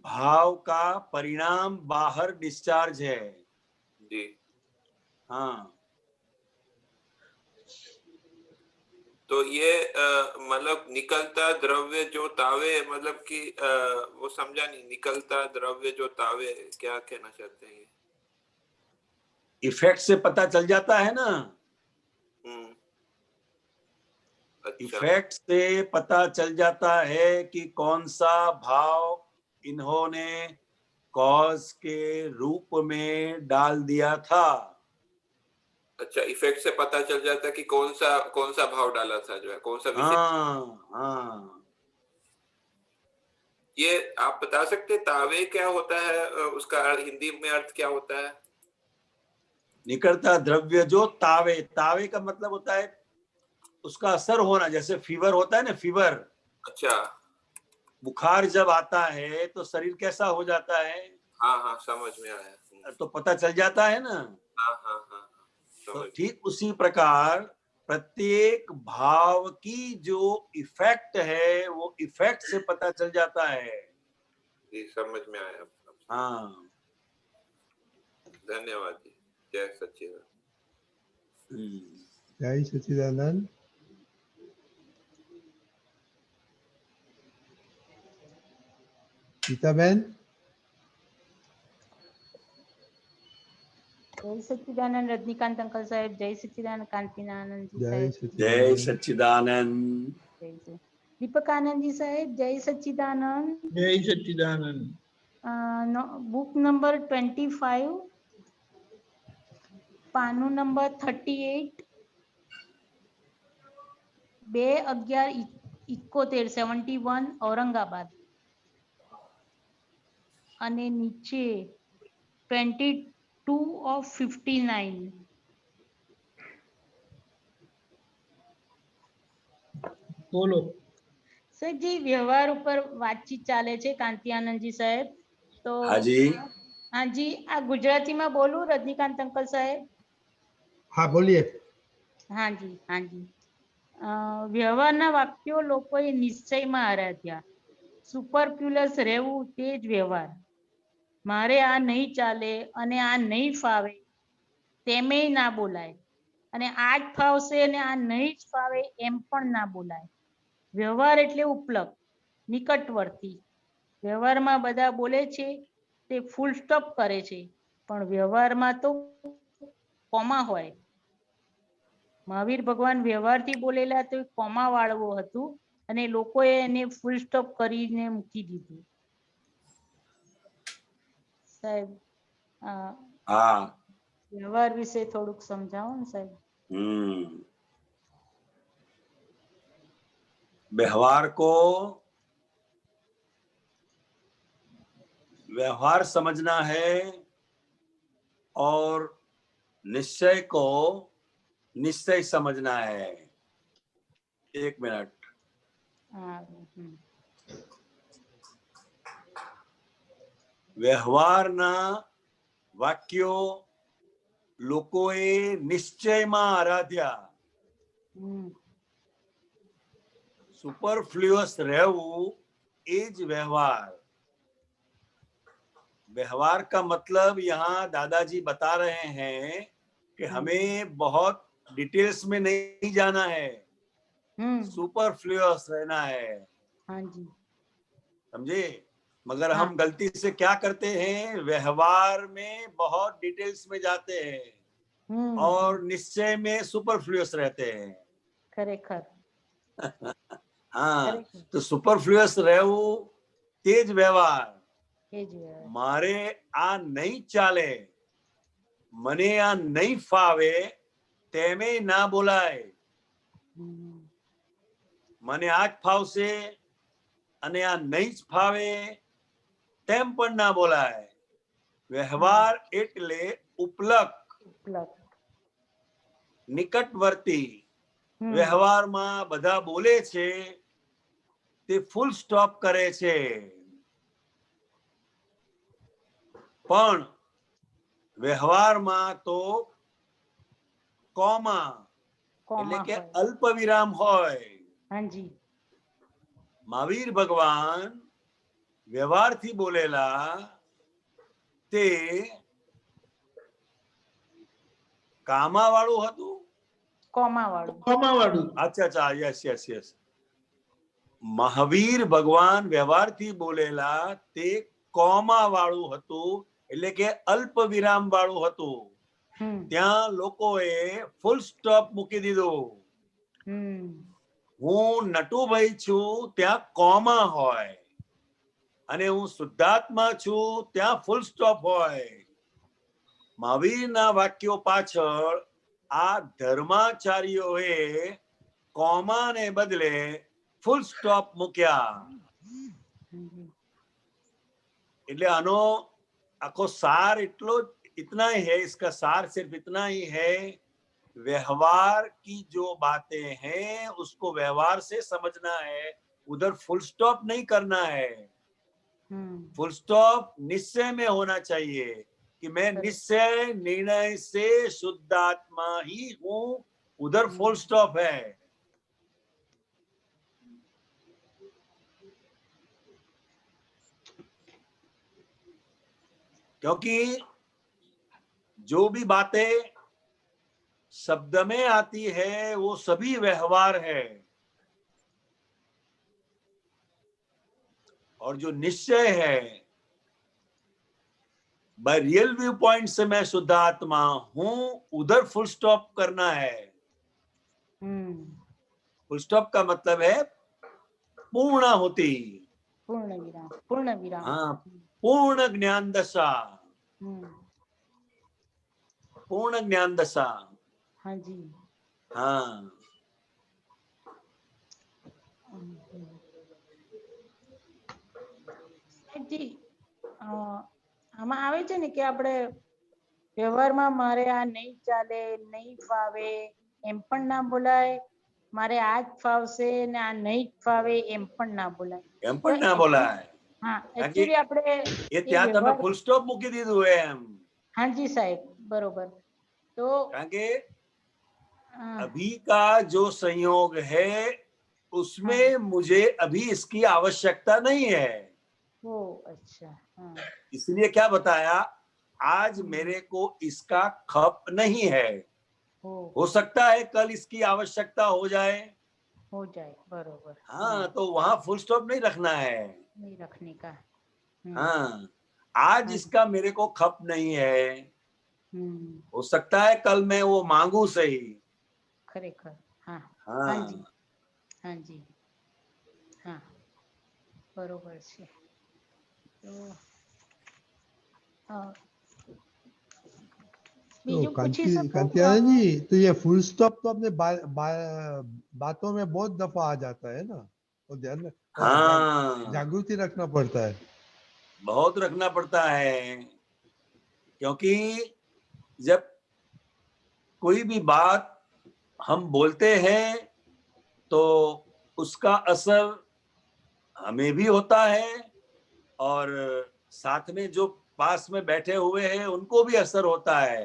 भाव का परिणाम बाहर डिस्चार्ज है। जी। हाँ, तो ये मतलब निकलता द्रव्य जो तावे, मतलब कि वो समझा नहीं, निकलता द्रव्य जो तावे क्या कहना चाहते हैं? इफेक्ट से पता चल जाता है ना। अच्छा। इफेक्ट से पता चल जाता है कि कौन सा भाव इन्होंने कॉज के रूप में डाल दिया था। अच्छा, इफेक्ट से पता चल जाता है कि कौन सा भाव डाला था, जो है कौन सा विषय। हाँ हाँ, ये आप बता सकते तावे क्या होता है, उसका हिंदी में अर्थ क्या होता है? निकलता द्रव्य जो तावे। तावे का मतलब होता है उसका असर होना। जैसे फीवर होता है ना, फीवर। अच्छा। बुखार जब आता है तो शरीर कैसा हो जाता है। हाँ हाँ, समझ में आया। तो पता चल जाता है ना। हाँ हाँ हाँ, तो ठीक उसी प्रकार प्रत्येक भाव की जो इफेक्ट है वो इफेक्ट से पता चल जाता है। जी, समझ में आया। हाँ, धन्यवाद जी। जय सच्चिदानंद। जय सच्चिदानंद। गीताबेन। जय सच्चिदानंद रजनीकांत अंकल साहब। जय सच्चिदानंद कांतिनानंद जी साहब। जय सच्चिदानंद। दीपक आनंद जी साहब। जय सच्चिदानंद। जय सच्चिदानंद। बुक नंबर 25, पानु नंबर 38, 2/11 71 औरंगाबाद અને નીચે 22 of 59 બોલો. સાહેબ જે વ્યવહાર ઉપર વાતચીત ચાલે છે કાંતિ આનંદજી સાહેબ, તો હાજી હાજી આ ગુજરાતીમાં બોલું રજનીકાંત અંકલ સાહેબ? हाँ बोलिए। હાજી હાજી. વ્યવહારના વાક્યો લોકોએ નિશ્ચયમાં આરાધ્યા. સુપરફ્યુલસ રહેવું તે જ વ્યવહાર. મારે આ નહીં ચાલે અને આ નહીં ફાવે તેમેય ના બોલાય, અને આ જ ફાવશે અને આ નહીં જ ફાવે એમ પણ ના બોલાય. વ્યવહાર એટલે ઉપલક, નિકટવર્તી. વ્યવહારમાં બધા બોલે છે તે ફૂલ સ્ટોપ કરે છે, પણ વ્યવહારમાં તો કોમા હોય. મહાવીર ભગવાન વ્યવહારથી બોલેલા તો કોમા વાળવો હતું અને લોકોએ એને ફૂલ સ્ટોપ કરીને મૂકી દીધું. સાહેબ हाँ વ્યવહાર વિશે થોડુંક સમજાવો ને સાહેબ. व्यवहार को व्यवहार समझना है और निश्चय को निश्चय समझना है. एक मिनट. વ્યવહારના વાક્યો લોકોએ નિશ્ચયમાં આરાધ્યા. सुपरफ्लुअस रहવું એ જ व्यवहार. व्यवहार का मतलब यहाँ दादाजी बता रहे हैं कि हमें बहुत डिटेल्स में नहीं जाना है, सुपरफ्लुअस रहना है. हाँ जी समझे? मगर हम गलती से क्या करते हैं, व्यवहार में बहुत डिटेल्स में जाते हैं और निश्चय में सुपरफ्लुअस रहते हैं. खरेखर. हाँ, तो सुपरफ्लुअस रहવું તે જ વ્યવહાર. મારે આ નહીં ચાલે, મને આ નહીં ફાવે તેમે ના બોલાય. મને આ જ ફાવશે અને આ નહીં જ ફાવે તેમ પણ ના બોલાય. વ્યવહાર એટલે ઉપલક, નિકટવર્તી. વ્યવહારમાં બધા બોલે છે તે ફૂલ સ્ટોપ કરે છે, પણ વ્યવહારમાં તો કોમા એટલે કે અલ્પ વિરામ હોય. મહાવીર ભગવાન વ્યવહારથી બોલેલા તે કામા વાળું હતું, કોમા વાળું. अच्छा अच्छा, यस यस यस. મહાવીર ભગવાન વ્યવહારથી બોલેલા તે કોમા વાળું હતું, એટલે કે અલ્પ વિરામ વાળું હતું. ત્યાં લોકોએ ફૂલ સ્ટોપ મૂકી દીધું. હું નટુભાઈ છું ત્યાં કોમા હોય, અને હું શુદ્ધાત્મા છું ત્યાં ફૂલ સ્ટોપ હોય. મહાવીરના વાક્યો પાછળ આ ધર્માચાર્યોએ કોમાને બદલે ફૂલ સ્ટોપ મૂક્યા. એટલે આનો આખો સાર એટલો इतना ही है, इसका सार सिर्फ इतना ही है, व्यवहार की जो बातें हैं उसको व्यवहार से समझना है, उधर फुल स्टॉप नहीं करना है. फुल स्टॉप निश्चय में होना चाहिए कि मैं निश्चय निर्णय से शुद्धात्मा ही हूं, उधर फुल स्टॉप है. क्योंकि जो भी बातें शब्द में आती है वो सभी व्यवहार है, और जो निश्चय है बाय रियल व्यू पॉइंट से मैं शुद्ध आत्मा हूं, उधर फुल स्टॉप करना है. फुल स्टॉप का मतलब है पूर्णाहुति, पूर्ण विराम, पूर्ण विराम. हाँ, पूर्ण ज्ञान दशा, पूर्ण ज्ञान दशा. हाँ जी. हाँ. આમાં આવે છે ને કે આપણે વ્યવહારમાં મારે આ નહીં ચાલે, નહીં ફાવે એમ પણ ના બોલાય, મારે આ જ ફાવશે ને આ નહીં ફાવે એમ પણ ના બોલાય. એમ પણ ના બોલાય. હા, કારણ કે એકચ્યુઅલી આપણે એ ત્યાં તમે ફૂલ સ્ટોપ મૂકી દીધું એમ. હાજી સાહેબ, બરોબર. તો કારણ કે अभी का जो संयोग है उसमें मुझे अभी इसकी आवश्यकता नहीं है। ओ अच्छा। इसलिए क्या बताया, आज मेरे को इसका खप नहीं है, हो सकता है कल इसकी आवश्यकता हो जाए। बरोबर। हाँ, तो वहां फुल स्टॉप नहीं रखना है, नहीं रखने का। हाँ, आज इसका मेरे को खप नहीं है, हो सकता है कल मैं वो मांगू सही। खरेखर। हाँ हाँ हाँ जी, हाँ जी, हाँ बरोबर છે. તો तो कांतियानंद जी, तो ये फुल स्टॉप तो अपने बातों में बहुत दफा आ जाता है ना, तो ध्यान में हाँ जागृति रखना पड़ता है, बहुत रखना पड़ता है। क्योंकि जब कोई भी बात हम बोलते हैं तो उसका असर हमें भी होता है और साथ में जो पास में बैठे हुए हैं उनको भी असर होता है।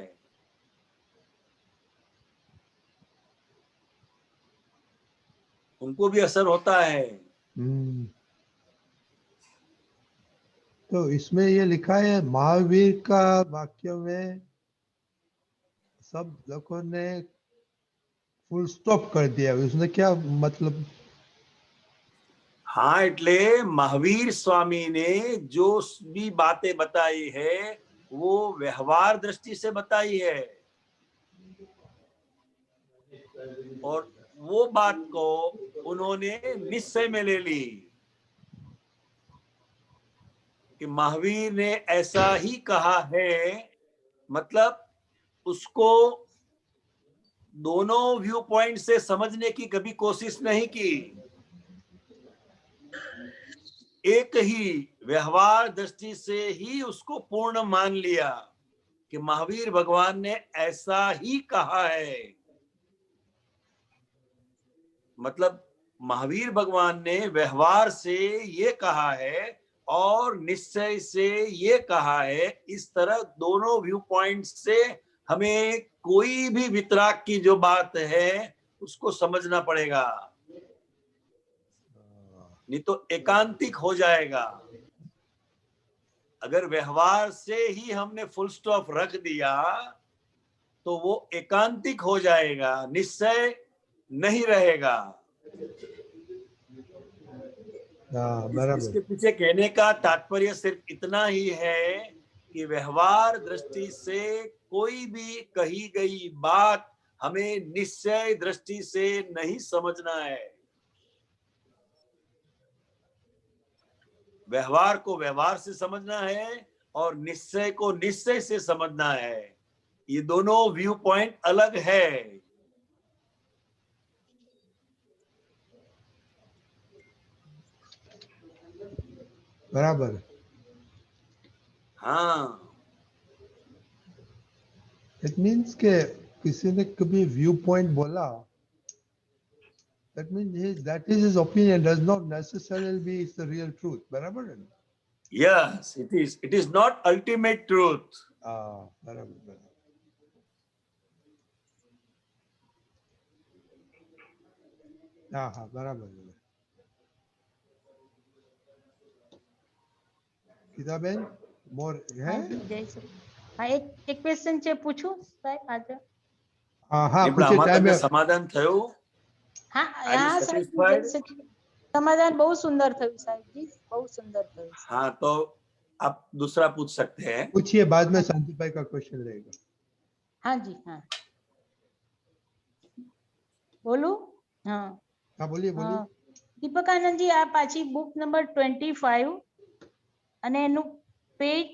उनको भी असर होता है। तो इसमें ये लिखा है महावीर का वाक्य में सब लोगों ने फुल स्टॉप कर दिया, उसने क्या मतलब? हाँ, એટલે महावीर स्वामी ने जो भी बातें बताई है वो व्यवहार दृष्टि से बताई है, और वो बात को उन्होंने निश्चय में ले ली कि महावीर ने ऐसा ही कहा है, मतलब उसको दोनों व्यू पॉइंट से समझने की कभी कोशिश नहीं की, एक ही व्यवहार दृष्टि से ही उसको पूर्ण मान लिया कि महावीर भगवान ने ऐसा ही कहा है। मतलब महावीर भगवान ने व्यवहार से ये कहा है और निश्चय से ये कहा है, इस तरह दोनों व्यू पॉइंट से हमें कोई भी वितराग की जो बात है उसको समझना पड़ेगा, नहीं तो एकांतिक हो जाएगा। अगर व्यवहार से ही हमने फुल स्टॉप रख दिया तो वो एकांतिक हो जाएगा, निश्चय नहीं रहेगा। इसके पीछे कहने का तात्पर्य सिर्फ इतना ही है कि व्यवहार दृष्टि से कोई भी कही गई बात हमें निश्चय दृष्टि से नहीं समझना है। व्यवहार को व्यवहार से समझना है और निश्चय को निश्चय से समझना है, ये दोनों व्यू पॉइंट अलग है। बराबर। हाँ, इट मीन्स के किसी ने कभी व्यू पॉइंट बोला, that means that is his opinion, does not necessarily be the real truth. बराबर है? Yes, it is. It is not ultimate truth. बराबर। हाँ बराबर। किताबेन मोर है? हाँ, एक क्वेश्चन છે પૂછું સાહેબ આજે? हाँ પૂછે, ટાઈમ સમાધાન થયું? हाँ हाँ साहब, समाधान बहुत सुंदर થયું સાહેબજી, बहुत सुंदर થયું। हाँ, तो आप दूसरा पूछ सकते हैं। पूछिए, बाद में शांति भाई का क्वेश्चन रहेगा। हाँ जी, हाँ बोलूं? हाँ हाँ बोलिए बोलिए। દીપકાનંદ जी, આ પાછી बुक नंबर 25 અને એનું પેજ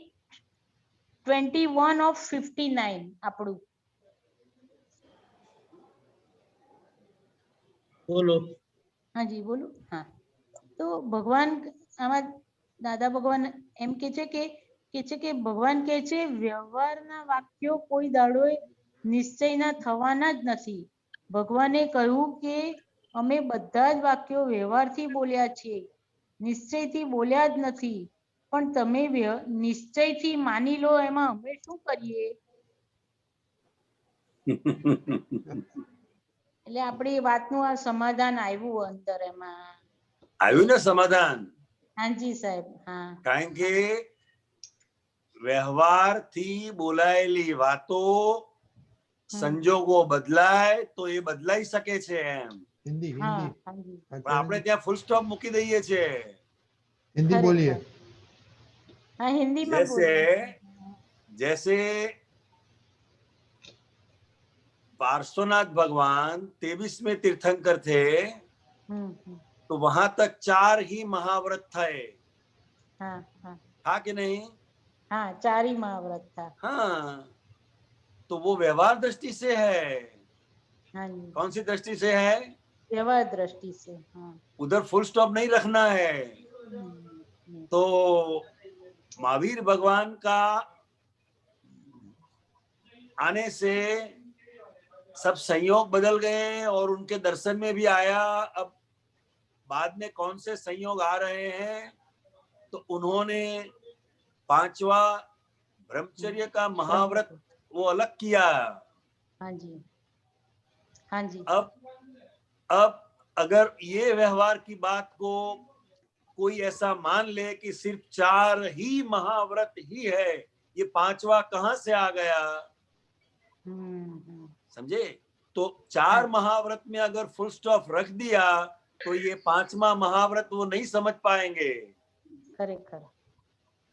21 of 59 આપણું। બોલો। हाँ जी बोलो। हाँ, तो भगवान आमा दादा भगवान एम के छे के કે છે કે ભગવાન કહે છે વ્યવહારના વાક્યો કોઈ દાડો નિશ્ચયના થવાના જ નથી. ભગવાને કહ્યું કે અમે બધા જ વાક્યો વ્યવહારથી બોલ્યા છીએ, નિશ્ચયથી બોલ્યા જ નથી. પણ તમે નિશ્ચયથી માની લો એમાં અમે શું કરીએ? એટલે આપણી વાતનું આ સમાધાન આવ્યું અંદર એમાં. આવ્યું ને સમાધાન? હાજી સાહેબ. હા, કારણ કે વ્યવહારથી બોલાયેલી વાતો સંજોગો બદલાય તો એ બદલાઈ શકે છે એમ. हिंदी હા, हिंदी હાજી. પણ આપણે ત્યાં ફૂલ સ્ટોપ મૂકી દઈએ છીએ. हिंदी बोलिए. હા, હિન્દીમાં जैसे બોલો. जैसे पार्श्वनाथ भगवान 23वें तीर्थंकर थे, तो वहां तक 4 ही महाव्रत थे. हाँ, हाँ, था कि नहीं? हाँ, 4 ही महाव्रत था. हाँ, तो वो व्यवहार दृष्टि से है. हाँ, कौन सी दृष्टि से है? व्यवहार दृष्टि से. हाँ. उधर फुल स्टॉप नहीं रखना है. तो महावीर भगवान का आने से सब संयोग बदल गए और उनके दर्शन में भी आया. अब बाद में कौन से संयोग आ रहे हैं, तो उन्होंने 5वां ब्रह्मचर्य का महाव्रत वो अलग किया. हाँ जी, हाँ जी. अब अगर ये व्यवहार की बात को कोई ऐसा मान ले कि सिर्फ 4 ही महाव्रत ही है, ये 5वां कहाँ से आ गया? समझे? तो 4 महाव्रत में अगर फुल स्टॉप रख दिया तो ये 5वां महाव्रत वो नहीं समझ पाएंगे. खरेखर.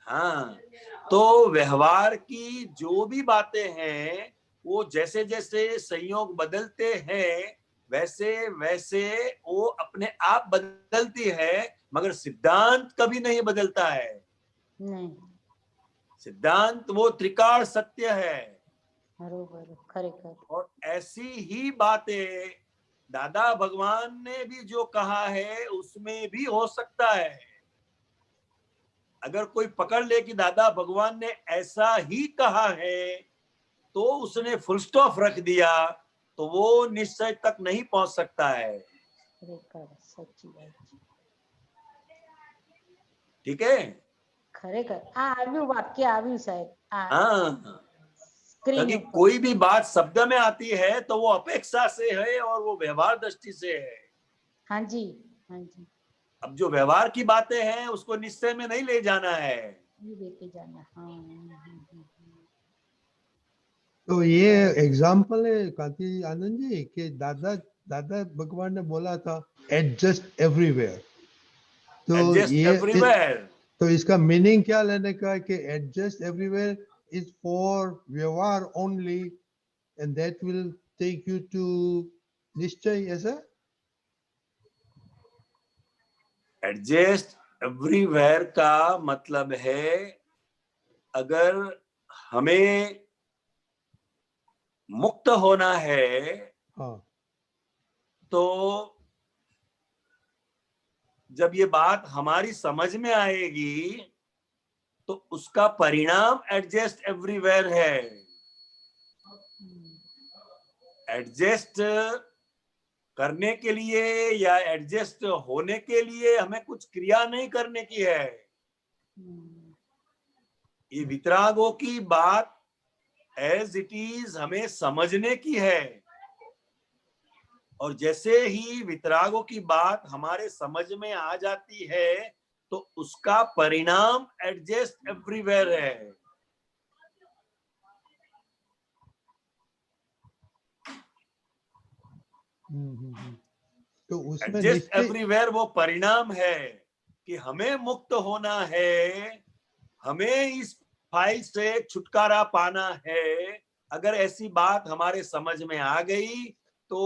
हाँ, तो व्यवहार की जो भी बातें हैं वो जैसे जैसे संयोग बदलते हैं वैसे वैसे वो अपने आप बदलती है, मगर सिद्धांत कभी नहीं बदलता है. नहीं. सिद्धांत वो त्रिकाल सत्य है. बरोबर, खरेखर. और ऐसी ही बातें दादा भगवान ने भी जो कहा है उसमें भी हो सकता है. अगर कोई पकड़ ले कि दादा भगवान ने ऐसा ही कहा है तो उसने फुल स्टॉप रख दिया तो वो निश्चय तक नहीं पहुंच सकता है. सच्ची बात. ठीक है? खरेखर आ આવ્યું વાક્ય આવ્યું સાહેબ. हाँ, क्योंकि कोई भी बात शब्द में आती है तो वो अपेक्षा से है और वो व्यवहार दृष्टि से है. हाँ जी, हाँ जी. अब जो व्यवहार की बातें हैं उसको निश्चय में नहीं ले जाना है. लेके जाना. हाँ. तो ये एग्जाम्पल है कांति आनंद जी कि दादा दादा भगवान ने बोला था एडजस्ट एवरीवेयर. तो Adjust ये everywhere. तो इसका मीनिंग क्या लेने का है कि एडजस्ट एवरीवेयर इज फॉर व्यवहार only and that will take you to निश्चय. ऐसा एडजस्ट एवरीवेयर का मतलब है अगर हमें मुक्त होना है, हाँ, तो जब ये बात हमारी समझ में आएगी तो उसका परिणाम एडजस्ट एवरीवेयर है. एडजस्ट करने के लिए या एडजस्ट होने के लिए हमें कुछ क्रिया नहीं करने की है. ये वितरागों की बात एज इट इज हमें समझने की है. और जैसे ही वितरागों की बात हमारे समझ में आ जाती है तो उसका परिणाम एडजस्ट एवरीवेयर है. तो उसमें एडजस्ट एवरीवेयर वो परिणाम है कि हमें मुक्त होना है, हमें इस फाइल से छुटकारा पाना है. अगर ऐसी बात हमारे समझ में आ गई तो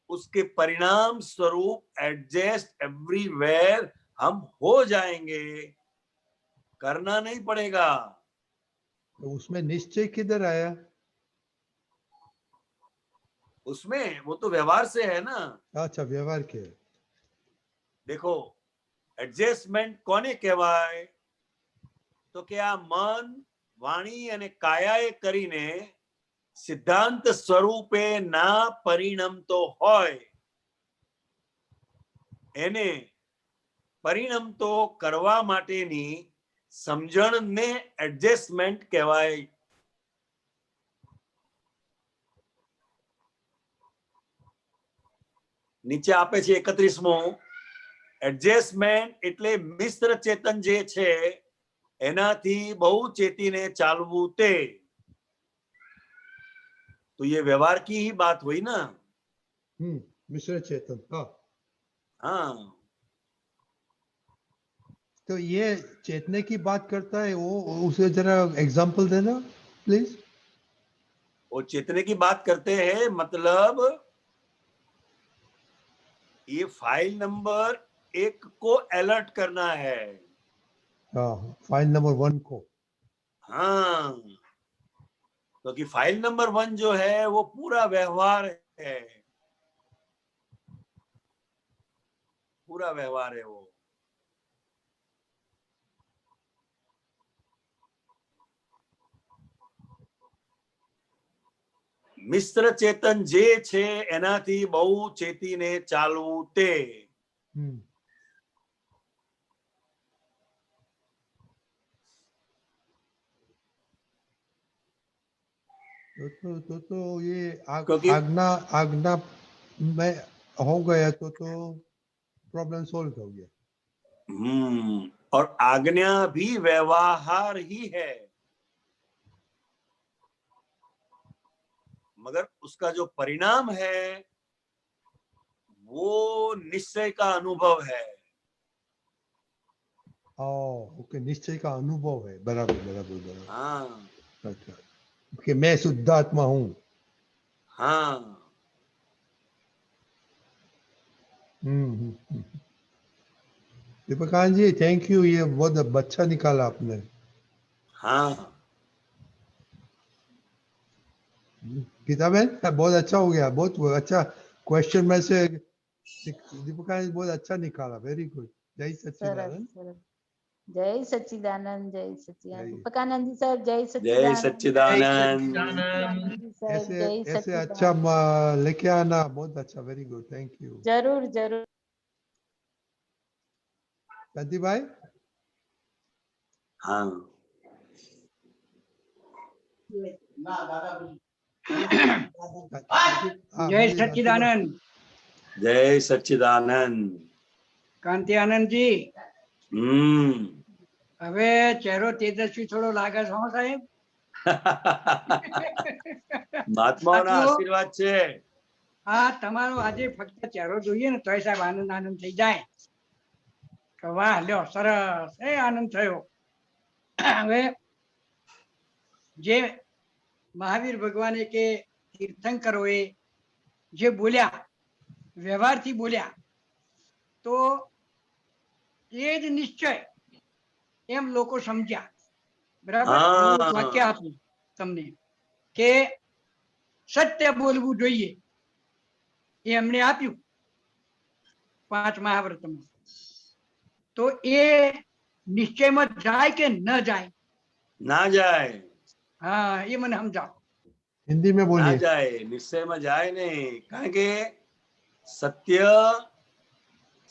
उसके परिणाम स्वरूप एडजस्ट एवरीवेयर हम हो जाएंगे. करना नहीं पड़ेगा. तो उसमें निश्चय किधर आया? उसमें वो तो व्यवहार से है ना. अच्छा, व्यवहार के. देखो एडजस्टमेंट कोने कहवाय? તો કે આ મન, વાણી અને કાયાએ કરીને સિદ્ધાંત સ્વરૂપે ના પરિણમતો હોય એને પરિણમતો કરવા માટેની સમજણને એડજસ્ટમેન્ટ કહેવાય. નીચે આપે છે 31મો, એડજસ્ટમેન્ટ એટલે મિશ્ર ચેતન જે છે એનાથી બહુ ચેતીને ચાલવું તે. तो ये व्यवहार की ही बात हुई ना. मिश्र चेतन. हाँ हाँ, तो ये चेतने की बात करता है, वो उसे जरा एग्जांपल देना प्लीज. वो चेतने की बात करते हैं, मतलब ये फाइल नंबर 1 को अलर्ट करना है. हाँ, फाइल नंबर 1 को. हाँ, क्योंकि फाइल नंबर 1 जो है वो पूरा व्यवहार है, पूरा व्यवहार है वो. મિશ્ર ચેતન જે છે એનાથી બહુ ચેતીને ચાલવું તે. तो ये आज्ञा आज्ञा में हो गया तो प्रॉब्लम सॉल्व हो गया. और आज्ञा भी व्यवहार ही है, मगर उसका जो परिणाम है वो निश्चय का अनुभव है. ओके, निश्चय का अनुभव है. बराबर बराबर बराबर. हाँ, अच्छा, कि मैं शुद्धात्मा हूँ. हाँ. दीपकांत जी थैंक यू, ये बहुत अच्छा निकाला आपने. हाँ, गीता बहन बहुत अच्छा हो गया, बहुत अच्छा क्वेश्चन में से दीपकांत बहुत अच्छा निकाला. Very good. जय सच्चिदानंद. जय सच्चिदानंद. जय सच्चिदानंद. दीपकानंद जी सर जय जय सच्चिदानंद. सच्चिदानंद. ऐसे अच्छा लेके आना, बहुत अच्छा. Very good, thank you. जरूर जरूर. शांति भाई. हाँ, जय सच्चिदानंद. जय सच्चिदानंद. કાંતિ આનંદજી, હવે ચહેરો તેજસ્વી થોડો લાગે છે હો સાહેબ. મહાત્માઓના આશીર્વાદ છે. હા, તમારો આજે ફક્ત ચહેરો જોઈએ ને તોય સાહેબ આનંદ આનંદ થઈ જાય કે વાહ લ્યો સરસ, એ આનંદ થયો. હવે જે મહાવીર ભગવાને કે તીર્થંકરોએ જે બોલ્યા, વ્યવહારથી બોલ્યા, તો એ જ નિશ્ચય એમ લોકો સમજ્યા. બરાબર. હું એક વાક્ય આપું તમને કે સત્ય બોલવું જોઈએ એ એમણે આપ્યું 5 મહાવ્રતમાં. તો એ નિશ્ચયમાં જાય કે ન જાય? ના જાય. હા, એ મને સમજાવો. हिंदी में बोलिए. ना जाए, निश्चय में जाए नहीं, कारण के सत्य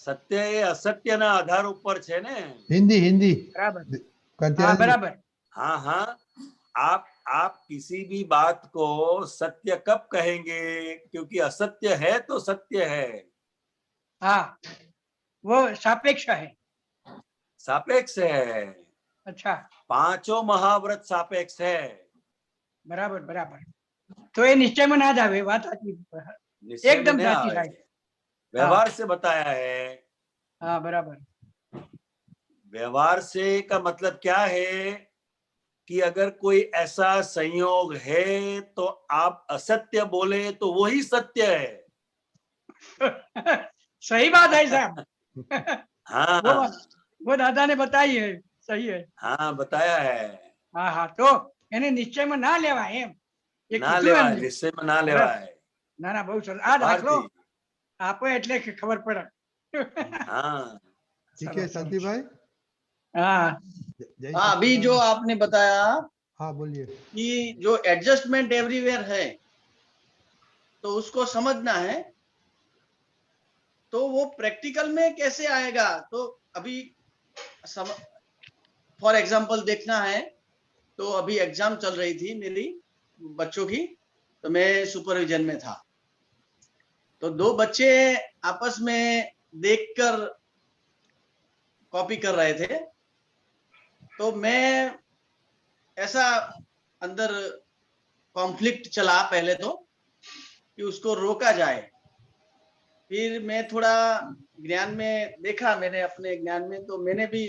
सत्य એ અસત્યના આધાર ઉપર છે ને. हिंदी हिंदी. बराबर. हाँ, बराबर. हाँ हाँ, आप किसी भी बात को सत्य कब कहेंगे? क्योंकि असत्य है तो सत्य है. हाँ, वो सापेक्ष है. सापेक्ष है. अच्छा. 5 महाव्रत सापेक्ष है. बराबर बराबर. तो ये निश्चय में ना जावे, बात साची, एकदम साची साहेब. व्यवहार से बताया है. हाँ, बराबर. व्यवहार से का मतलब क्या है कि अगर कोई ऐसा संयोग है तो आप असत्य बोले तो वही सत्य है. सही बात है साहब. हाँ, वो दादा ने बताई है. सही है. हाँ, बताया है. हाँ हाँ, तो એને નિશ્ચયમાં ના લેવા એમ. ના લેવા, નિશ્ચયમાં ના લેવાય. ના ના, બહુ સરસ. આ દાખલો આપો એટલે ખબર પડે. हाँ, ठीक है शांति भाई. हाँ, जय हाँ, अभी जो सच्चिदानंद। आपने बताया हाँ बोलिए। कि जो एडजस्टमेंट एवरीवेयर है तो उसको समझना है, तो वो प्रैक्टिकल में कैसे आएगा? तो अभी फॉर एग्जांपल देखना है, तो अभी एग्जाम चल रही थी मेरी बच्चों की, तो मैं सुपरविजन में था। तो दो बच्चे आपस में देखकर कॉपी कर रहे थे, तो मैं ऐसा अंदर कॉन्फ्लिक्ट चला पहले तो कि उसको रोका जाए। फिर मैं थोड़ा ज्ञान में देखा, मैंने अपने ज्ञान में तो मैंने भी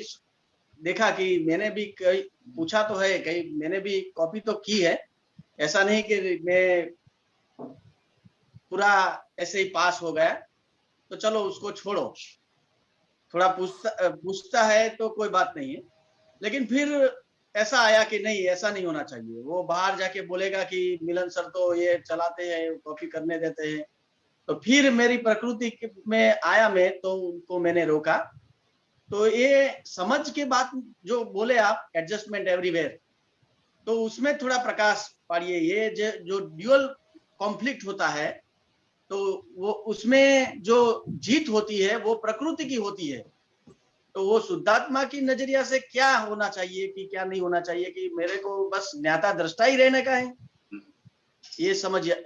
देखा कि मैंने भी कई पूछा तो है, कई मैंने भी कॉपी तो की है, ऐसा नहीं कि मैं पूरा ऐसे ही पास हो गया। तो चलो उसको छोड़ो, थोड़ा पूछता है तो कोई बात नहीं है। लेकिन फिर ऐसा आया कि नहीं, ऐसा नहीं होना चाहिए। वो बाहर जाके बोलेगा कि मिलन सर तो ये चलाते हैं, कॉपी करने देते हैं। तो फिर मेरी प्रकृति में आया मैं, तो उनको मैंने रोका। तो ये समझ के बात जो बोले आप, एडजस्टमेंट एवरीवेयर, तो उसमें थोड़ा प्रकाश पाड़िए। ये जो ड्यूअल कॉन्फ्लिक्ट होता है, तो वो उसमें जो जीत होती है वो प्रकृति की होती है। तो वो शुद्धात्मा की नजरिया से क्या होना चाहिए कि क्या नहीं होना चाहिए, कि मेरे को बस ज्ञाता दृष्टा ही रहने का है, ये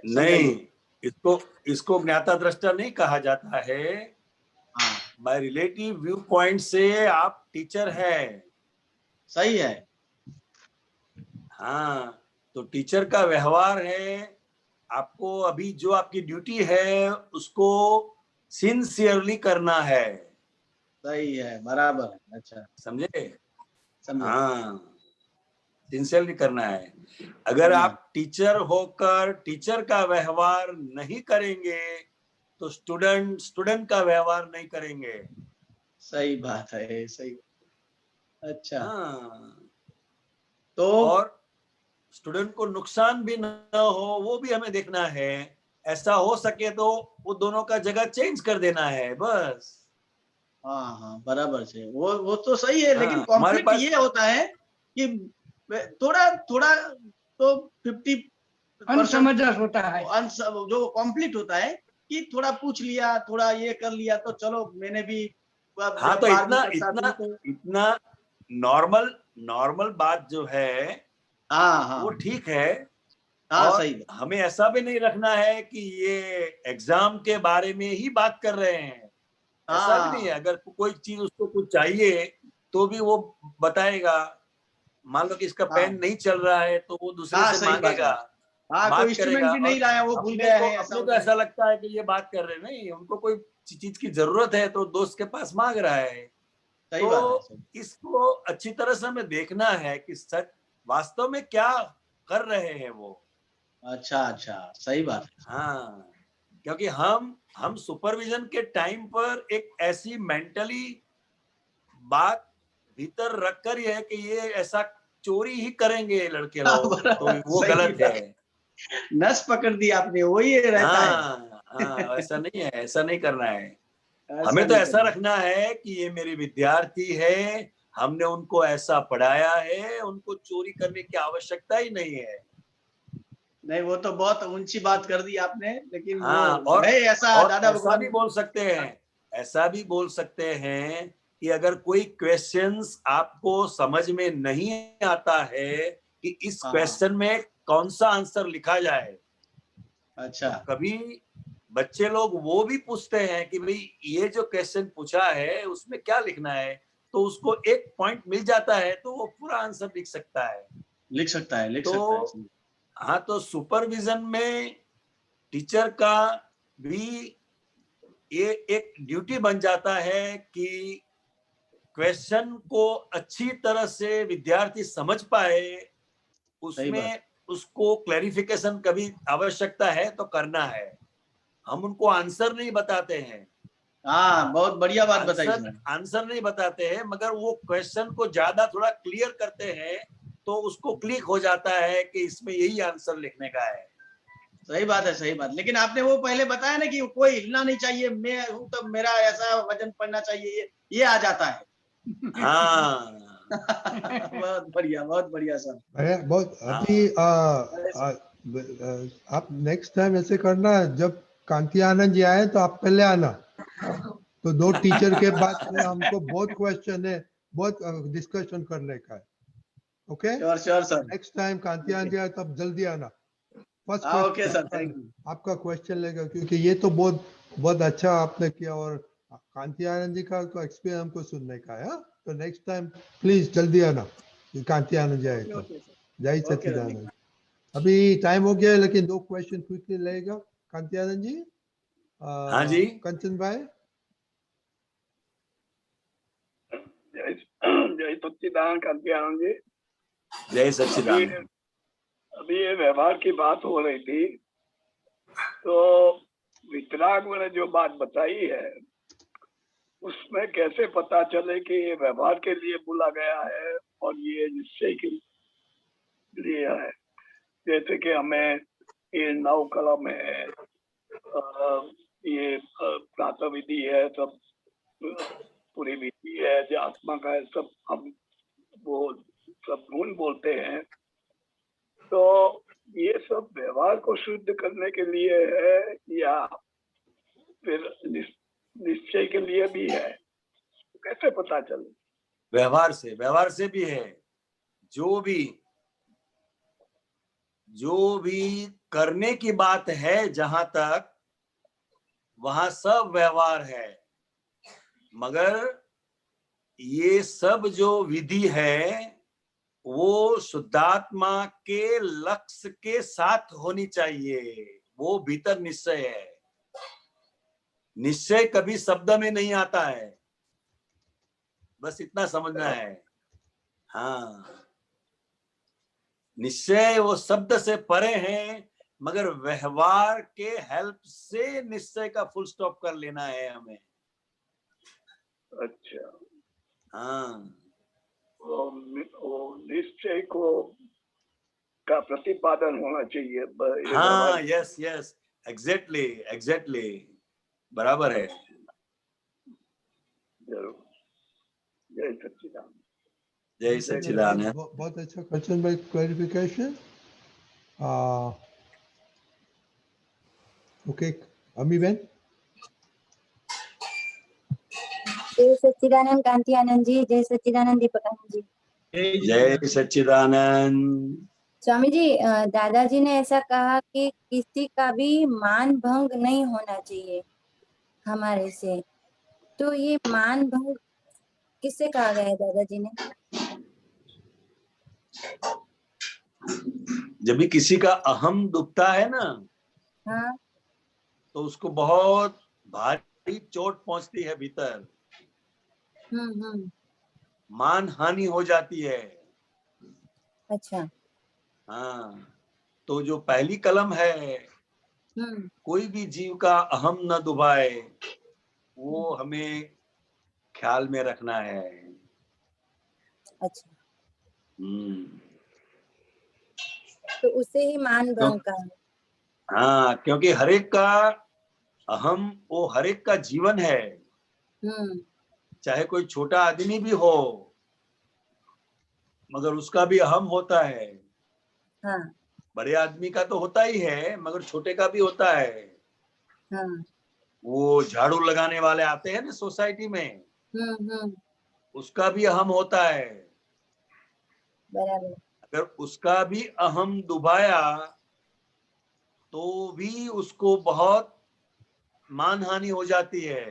नहीं, इसको ज्ञाता दृष्टा नहीं कहा जाता है। बाय रिलेटिव व्यू पॉइंट से आप टीचर है। सही है। हाँ, तो टीचर का व्यवहार है, आपको अभी जो आपकी ड्यूटी है उसको सिंसियरली करना है। सही है, बराबर है। अच्छा, समझे? समझे। हाँ, सिंसियरली करना है। अगर आप टीचर होकर टीचर का व्यवहार नहीं करेंगे तो स्टूडेंट का व्यवहार नहीं करेंगे। सही बात है, सही। अच्छा, हाँ, तो और स्टूडेंट को नुकसान भी न हो वो भी हमें देखना है। ऐसा हो सके तो वो दोनों का जगह चेंज कर देना है, बस। हाँ हाँ, बराबर से वो तो सही है। लेकिन हाँ, हमारे कॉन्फ्लिक्ट पास ये होता है कि थोड़ा थोड़ा तो 50% अनसमंजस होता है। जो कॉन्फ्लिक्ट होता है कि थोड़ा पूछ लिया, थोड़ा ये कर लिया, तो चलो मैंने भी हाँ, जब तो 12वीं कक्षा थी तो इतना नॉर्मल बात जो है हाँ वो ठीक है। हाँ, और सही। हमें ऐसा भी नहीं रखना है कि ये एग्जाम के बारे में ही बात कर रहे हैं, ऐसा भी नहीं है। अगर कोई चीज उसको कुछ चाहिए तो भी वो बताएगा। मान लो कि इसका पेन नहीं चल रहा है तो वो दूसरे से सही बात मांगेगा, है। हाँ, कोई बात इंस्ट्रूमेंट करेगा। भी नहीं और लाया, वो भूल अपने गया को है, ऐसा अपने को होता है। ऐसा लगता है कि ये बात कर रहे हैं, नहीं, उनको कोई चीज की जरूरत है तो दोस्त के पास मांग रहा है। सही बात है, तो इसको अच्छी तरह से हमें देखना है कि सच वास्तव में क्या कर रहे हैं वो। अच्छा अच्छा, सही बात है। हाँ, क्योंकि हम सुपरविजन के टाइम पर एक ऐसी मेंटली बात भीतर रखकर ही है कि ये ऐसा चोरी ही करेंगे लड़के लोग, तो वो सही गलत बात। है। नस पकड़ दी आपने, वही रहता है। हाँ, ऐसा नहीं है, ऐसा नहीं करना है। ऐसा हमें तो नहीं ऐसा करना। रखना है कि ये मेरे विद्यार्थी है, हमने उनको ऐसा पढ़ाया है, उनको चोरी करने की आवश्यकता ही नहीं है। नहीं, वो तो बहुत ऊंची बात कर दी आपने, लेकिन हाँ, वो है ऐसा। और दादा ऐसा भगवान भी बोल सकते हैं, ऐसा भी बोल सकते हैं कि अगर कोई क्वेश्चंस आपको समझ में नहीं आता है कि इस क्वेश्चन में कौन सा आंसर लिखा जाए, अच्छा, तो कभी बच्चे लोग वो भी पूछते हैं कि भाई ये जो क्वेश्चन पूछा है उसमें क्या लिखना है, तो उसको एक पॉइंट मिल जाता है तो वो पूरा आंसर लिख सकता है। लिख सकता है तो हाँ, तो सुपरविजन में टीचर का भी ये एक ड्यूटी बन जाता है कि क्वेश्चन को अच्छी तरह से विद्यार्थी समझ पाए, उसमें उसको क्लैरिफिकेशन कभी आवश्यकता है तो करना है। हम उनको आंसर नहीं बताते हैं। हाँ, बहुत बढ़िया बात बताई सर। आंसर नहीं बताते हैं, मगर वो क्वेश्चन को ज्यादा थोड़ा क्लियर करते हैं तो उसको क्लिक हो जाता है कि इसमें यही आंसर लिखने का है। सही बात है, सही बात। लेकिन आपने वो पहले बताया ना कि कोई हिलना नहीं चाहिए, मैं हूं तो मेरा ऐसा वजन पड़ना चाहिए, ये आ जाता है। हाँ, बहुत बढ़िया सर। अरे बहुत अभी आप नेक्स्ट टाइम ऐसे करना, जब कांति आनंद जी आए तो आप पहले आना, तो 2 टीचर के बाद में हमको बहुत क्वेश्चन है, बहुत डिस्कशन करने का है। Okay sure sir. Next time Kanti Anand ji आए तब जल्दी आना। First okay sir, thank you. आपका क्वेश्चन लेगा, क्योंकि ये तो बहुत अच्छा आपने किया, और कांति आनंद जी का तो एक्सपीरियंस हमको सुनने का है। तो नेक्स्ट टाइम प्लीज जल्दी आना, कांति आनंद जी आए तो। जय सच्चिदानंद। अभी टाइम हो गया है, लेकिन 2 क्वेश्चन क्विकली लेगा कांति आनंद जी। हाँ जी। कंचन भाई। जय सच्चिदानंद कांति आनंद जी। जय सच्चिदानंद। अभी ये व्यवहार की बात हो रही थी, तो वितराग ने जो बात बताई है उसमें कैसे पता चले कि ये व्यवहार के लिए बोला गया है और ये निश्चय के लिए है। जैसे कि हमें ये 9 कलम है, ये प्रातः विधि है, सब पूरी विधि है, जो आत्मा का है, सब हम वो सब गुण बोलते हैं। तो ये सब व्यवहार को शुद्ध करने के लिए है या फिर निश्चय के लिए भी है? कैसे पता चले? व्यवहार से भी है। जो भी करने की बात है, जहां तक वहां सब व्यवहार है, मगर ये सब जो विधि है वो शुद्धात्मा के लक्ष्य के साथ होनी चाहिए। वो भीतर निश्चय है। निश्चय कभी शब्द में नहीं आता है, बस इतना समझना है। हाँ, निश्चय वो शब्द से परे है, मगर व्यवहार के हेल्प से निश्चय का फुल स्टॉप कर लेना है हमें। अच्छा। हाँ, वो निश्चय को का प्रतिपादन होना चाहिए। हाँ, यस, एग्जैक्टली बराबर है। जरूर। जय सच्चिदानंद। जय सच्चिदानंद। बहुत अच्छा क्वेश्चन भाई, क्लैरिफिकेशन। ओके अम्मी बहन। जय सच्चिदानंद कांति आनंद जी। जय सच्चिदानंद दीपक आनंद जी। जय सच्चिदानंद। स्वामी जी, दादाजी ने ऐसा कहा कि किसी का भी मान भंग नहीं होना चाहिए हमारे से, तो ये मान भंग किससे कहा गया है दादाजी ने? जब भी किसी का अहम दुखता है ना, हाँ, तो उसको बहुत भारी चोट पहुंचती है भीतर। मान हानि हो जाती है। अच्छा। हाँ, तो जो पहली कलम है, कोई भी जीव का अहम न डुबाए, वो हमें ख्याल में रखना है। अच्छा। तो उससे ही मान भंग का है। हाँ, क्योंकि हर एक का अहम, वो हर एक का जीवन है। चाहे कोई छोटा आदमी भी हो, मगर उसका भी अहम होता है। हाँ। बड़े आदमी का तो होता ही है, मगर छोटे का भी होता है। हाँ। वो झाड़ू लगाने वाले आते हैं ना सोसाइटी में, उसका भी अहम होता है। बराबर। अगर उसका भी अहम डुबाया तो भी उसको बहुत मानहानि हो जाती है।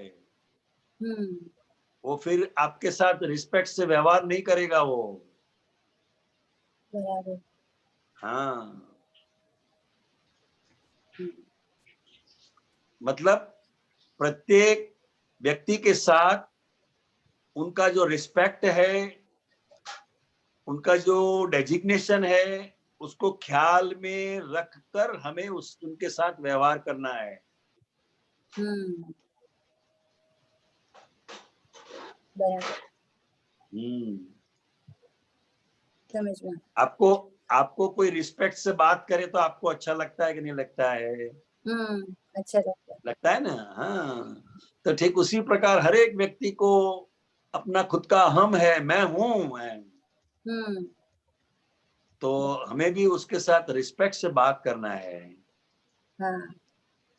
वो फिर आपके साथ रिस्पेक्ट से व्यवहार नहीं करेगा वो। बराबर। हाँ, मतलब प्रत्येक व्यक्ति के साथ उनका जो रिस्पेक्ट है, उनका जो डेजिग्नेशन है, उसको ख्याल में रखकर हमें उनके साथ व्यवहार करना है। बराबर। समझ में। आपको कोई रिस्पेक्ट से बात करे तो आपको अच्छा लगता है कि नहीं लगता है? अच्छा लगता है ना। हाँ, तो ठीक उसी प्रकार हर एक व्यक्ति को अपना खुद का अहम है, मैं हूँ, तो हमें भी उसके साथ रिस्पेक्ट से बात करना है। हाँ,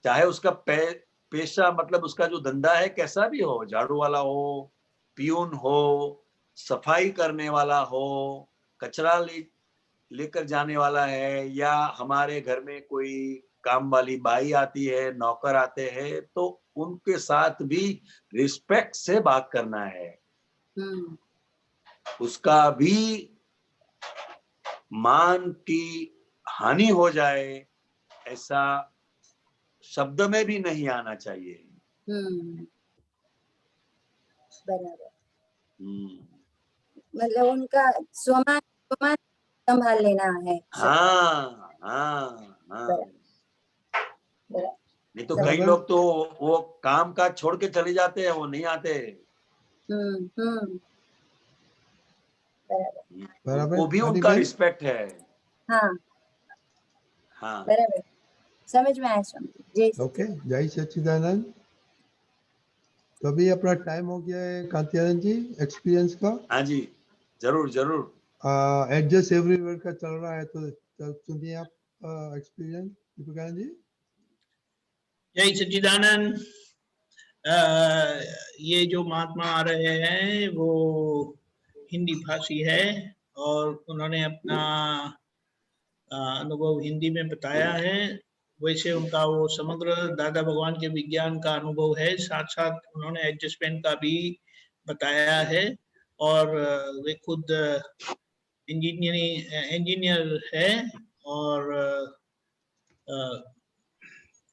चाहे उसका पेशा मतलब उसका जो धंधा है कैसा भी हो, झाड़ू वाला हो, पियून हो, सफाई करने वाला हो, कचरा लेकर जाने वाला है, या हमारे घर में कोई काम वाली बाई आती है, नौकर आते हैं, तो उनके साथ भी रिस्पेक्ट से बात करना है। उसका भी मान की हानि हो जाए ऐसा शब्द में भी नहीं आना चाहिए। बराबर। मतलब उनका सम्मान संभाल लेना है। हाँ हाँ हाँ। नहीं तो कई लोग तो वो काम काज छोड़ के चले जाते हैं, वो नहीं आते। बराबर। वो भी उनका रिस्पेक्ट है। हाँ हाँ बराबर, समझ में आया स्वामी जी। ओके, जय सच्चिदानंद। तो अभी अपना टाइम हो गया है कांतियानंद जी, एक्सपीरियंस का। हाँ जी, जरूर जरूर। एडजस्ट एवरीवेयर का चल रहा है, तो सुनिए आप एक्सपीरियंस दीपिकानंद जी। जय सच्चिदानंद। ये जो महात्मा आ रहे हैं वो हिंदी भाषी है और उन्होंने अपना अनुभव हिंदी में बताया है। वैसे उनका वो समग्र दादा भगवान के विज्ञान का अनुभव है, साथ साथ उन्होंने एडजस्टमेंट का भी बताया है। और वे खुद इंजीनियर है और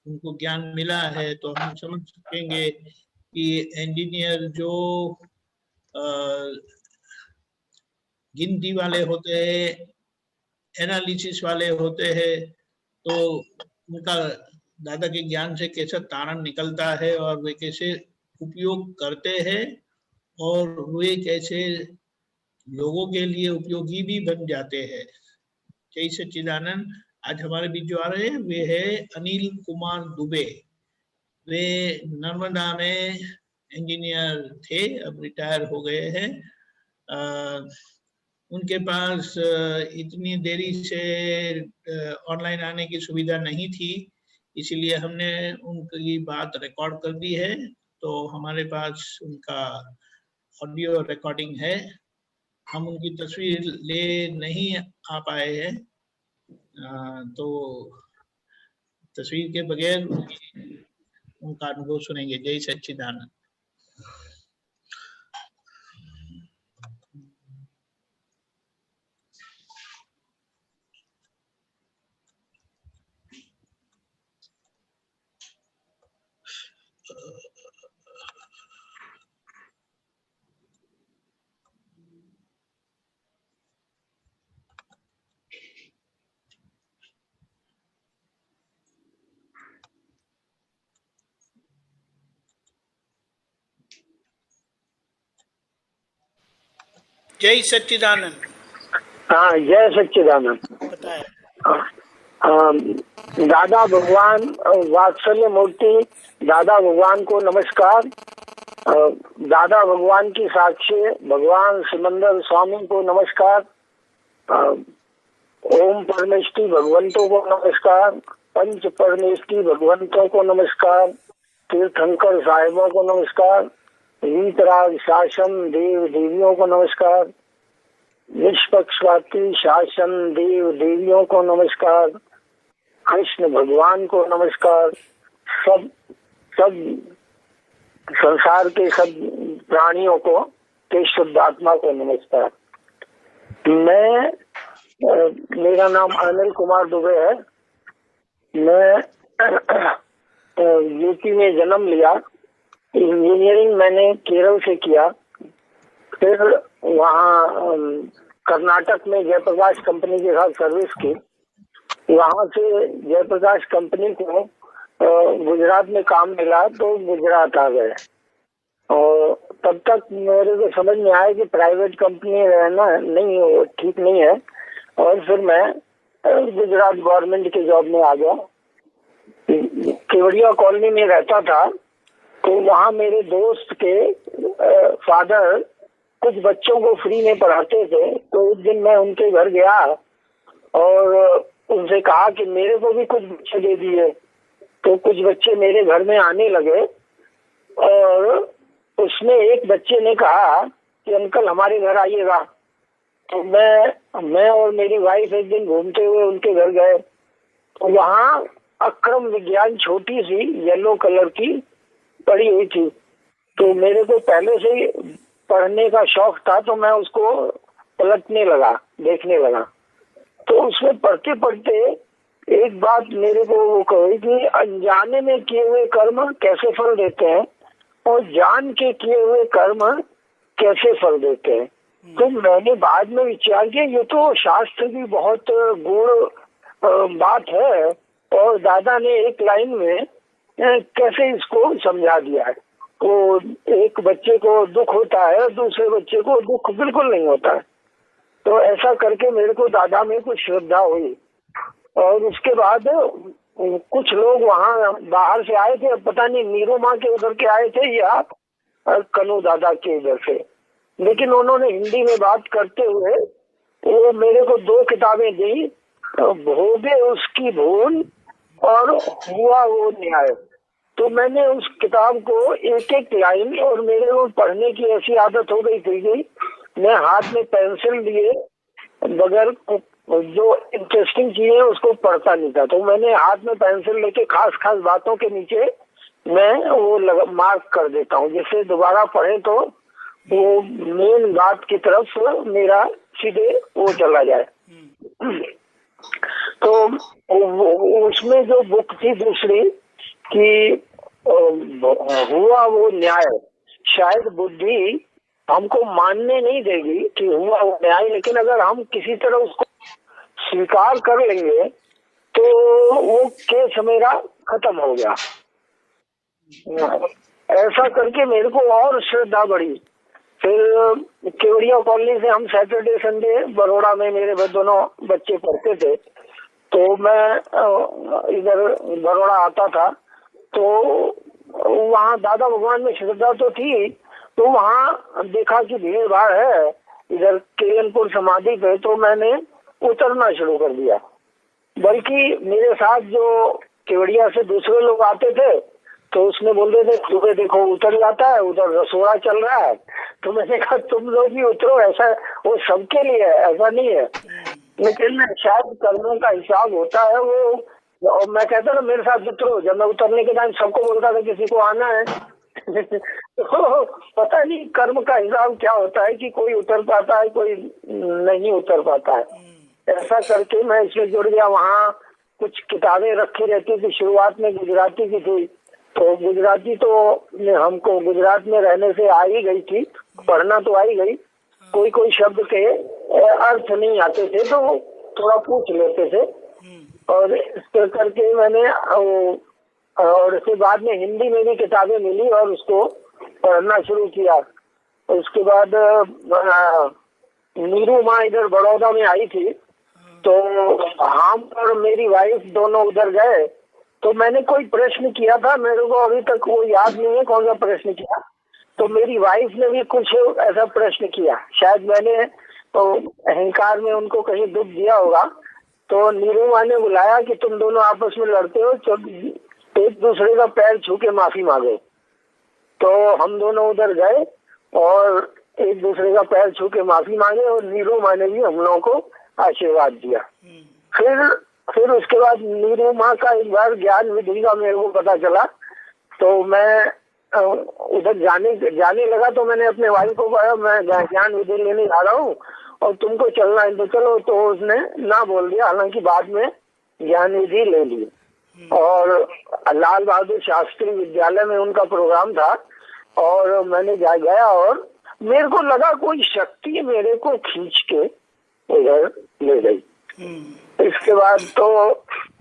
उनको ज्ञान मिला है, तो हम समझ सकेंगे कि इंजीनियर जो गिनती वाले होते हैं, एनालिसिस वाले होते हैं, तो उनका दादा के ज्ञान से कैसा तारण निकलता है और वे कैसे उपयोग करते हैं और वे कैसे लोगों के लिए उपयोगी भी बन जाते हैं। जय सच्चिदानंद। आज हमारे बीच जो आ रहे हैं वे है अनिल कुमार दुबे। वे नर्मदा में इंजीनियर थे, अब रिटायर हो गए हैं। उनके पास इतनी देरी से ऑनलाइन आने की सुविधा नहीं थी, इसीलिए हमने उनकी बात रिकॉर्ड कर दी है। तो हमारे पास उनका ऑडियो रिकॉर्डिंग है। हम उनकी तस्वीर ले नहीं आ पाए हैं, तो तस्वीर के बगैर उनका अनुभव सुनेंगे। जय सच्चिदानंद। जय सच्चिदानंद। हाँ, जय सच्चिदानंद। दादा भगवान वात्सल्य मूर्ति दादा भगवान को नमस्कार। दादा भगवान की साक्षी भगवान सिमंदर स्वामी को नमस्कार। ओम परमेष्टि भगवंतों को नमस्कार। पंच परमेष्टि भगवंतों को नमस्कार। तीर्थंकर साहिबों को नमस्कार। रीतराज शासन देव देवियों को नमस्कार। निष्पक्षपाती शासन देव देवियों को नमस्कार। कृष्ण भगवान को नमस्कार। सब संसार के सब प्राणियों को के शुद्ध आत्मा को नमस्कार। मेरा नाम अनिल कुमार दुबे है। मैं यूपी में जन्म लिया। इंजीनियरिंग मैंने केरल से किया, फिर वहाँ कर्नाटक में जयप्रकाश कंपनी के साथ सर्विस की। वहाँ से जयप्रकाश कंपनी को गुजरात में काम मिला तो गुजरात आ गए। और तब तक मेरे को समझ में आया कि प्राइवेट कंपनी रहना नहीं ठीक नहीं है, और फिर मैं गुजरात गवर्नमेंट के जॉब में आ गया। केवड़िया कॉलोनी में रहता था, तो वहाँ मेरे दोस्त के फादर कुछ बच्चों को फ्री में पढ़ाते थे। तो एक दिन मैं उनके घर गया और उनसे कहा कि मेरे को भी कुछ बच्चे दे दिए। तो कुछ बच्चे मेरे घर में आने लगे और उसमें एक बच्चे ने कहा कि अंकल हमारे घर आइएगा। तो मैं और मेरी वाइफ एक दिन घूमते हुए उनके घर गए तो वहाँ अक्रम विज्ञान छोटी सी येलो कलर की पड़ी हुई थी। तो मेरे को पहले से ही पढ़ने का शौक था तो मैं उसको पलटने लगा, देखने लगा। तो उसमें पढ़ते पढ़ते एक बात मेरे को वो कही कि अनजाने में किए हुए कर्म कैसे फल देते हैं और जान के किए हुए कर्म कैसे फल देते हैं। तो मैंने बाद में विचार किया ये तो शास्त्र की बहुत गूढ़ बात है और दादा ने एक लाइन में कैसे इसको समझा दिया है। तो एक बच्चे को दुख होता है, दूसरे बच्चे को दुख बिल्कुल नहीं होता है। तो ऐसा करके मेरे को दादा में कुछ श्रद्धा हुई। और उसके बाद कुछ लोग वहाँ बाहर से आए थे, पता नहीं नीरू माँ के उधर के आए थे या कनू दादा के इधर से, लेकिन उन्होंने हिंदी में बात करते हुए वो मेरे को 2 किताबें दी, भोगे उसकी भूल और हुआ वो न्याय। तो मैंने उस किताब को एक एक लाइन, और मेरे को पढ़ने की ऐसी आदत हो गई थी मैं हाथ में पेंसिल लिए बगैर जो इंटरेस्टिंग चीजें उसको पढ़ता नहीं था। तो मैंने हाथ में पेंसिल लेके खास खास बातों के नीचे मैं वो मार्क कर देता हूँ, जिससे दोबारा पढ़े तो वो मेन बात की तरफ मेरा सीधे वो चला जाए। तो उसमें जो बुक थी दूसरी कि हुआ वो न्याय, शायद बुद्धि हमको मानने नहीं देगी कि हुआ वो न्याय, लेकिन अगर हम किसी तरह उसको स्वीकार कर लेंगे तो वो केस मेरा खत्म हो गया। ऐसा करके मेरे को और श्रद्धा बढ़ी। फिर केवड़िया कॉलोनी से हम सैटरडे संडे बड़ौदा में मेरे दोनों बच्चे पढ़ते थे, तो मैं इधर बड़ौदा आता था। तो वहाँ दादा भगवान में श्रद्धा तो थी, तो वहाँ देखा कि भीड़ भाड़ है इधर केलनपुर समाधि पे, तो मैंने उतरना शुरू कर दिया। बल्कि मेरे साथ जो केवड़िया से दूसरे लोग आते थे तो उसने बोलते थे सुबह देखो उतर जाता है, उधर रसोड़ा चल रहा है। तो मैंने कहा तुम लोग भी उतरो, ऐसा वो सबके लिए है, ऐसा नहीं है। लेकिन शायद कर्मों का हिसाब होता है वो। और मैं कहता था मेरे साथ उतरो, जब मैं उतरने के टाइम सबको बोलता था किसी को आना है। तो पता नहीं कर्म का हिसाब क्या होता है कि कोई उतर पाता है, कोई नहीं उतर पाता है। ऐसा करके मैं इसमें जुड़ गया। वहाँ कुछ किताबें रखी रहती थी, शुरुआत में गुजराती की थी, तो गुजराती तो हमको गुजरात में रहने से आ ही गई थी, पढ़ना तो आ ही गई। कोई कोई शब्द के अर्थ नहीं आते थे तो थोड़ा पूछ लेते थे, और इस करके मैंने और उसके बाद में हिंदी में भी किताबें मिली और उसको पढ़ना शुरू किया। उसके बाद नीरू माँ इधर बड़ौदा में आई थी, तो हम और मेरी वाइफ दोनों उधर गए। तो मैंने कोई प्रश्न किया था, मेरे को अभी तक वो याद नहीं है कौन सा प्रश्न किया। तो मेरी वाइफ ने भी कुछ ऐसा प्रश्न किया, शायद मैंने तो अहंकार में उनको कहीं दुख दिया होगा। तो नीरू माँ ने बुलाया कि तुम दोनों आपस में लड़ते हो, तो एक दूसरे का पैर छू के माफी मांगो। तो हम दोनों उधर गए और एक दूसरे का पैर छू के माफी मांगे, और नीरू माँ ने भी हम लोगों को आशीर्वाद दिया। फिर उसके बाद नीरू माँ का एक बार ज्ञान विधि का मेरे को पता चला, तो मैं उधर जाने लगा। तो मैंने अपने वाइफ को कहा मैं ज्ञान विधि लेने जा रहा हूँ और तुमको चलना है तो चलो। तो उसने ना बोल दिया, हालांकि बाद में ज्ञान विधि ले ली। और लाल बहादुर शास्त्री विद्यालय में उनका प्रोग्राम था और मैंने गया और मेरे को लगा कोई शक्ति मेरे को खींच के उधर ले गई। इसके बाद तो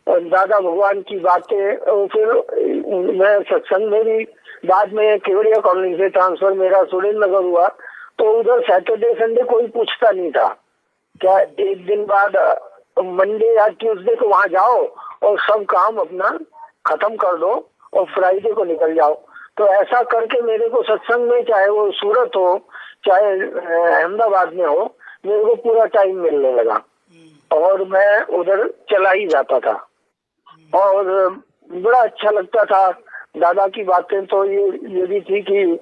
दादा भगवान की बातें, फिर मैं सत्संग में भी बाद में केवड़िया कॉलोनी से ट्रांसफर मेरा सुरेंद्र नगर हुआ, तो उधर सैटरडे संडे कोई पूछता नहीं था। क्या एक दिन बाद मंडे या ट्यूसडे को वहां जाओ और सब काम अपना खत्म कर दो और फ्राइडे को निकल जाओ। तो ऐसा करके मेरे को सत्संग में, चाहे वो सूरत हो चाहे अहमदाबाद में हो, मेरे को पूरा टाइम मिलने लगा और मैं उधर चला ही जाता था और बड़ा अच्छा लगता था। दादा की बातें तो ये भी थी कि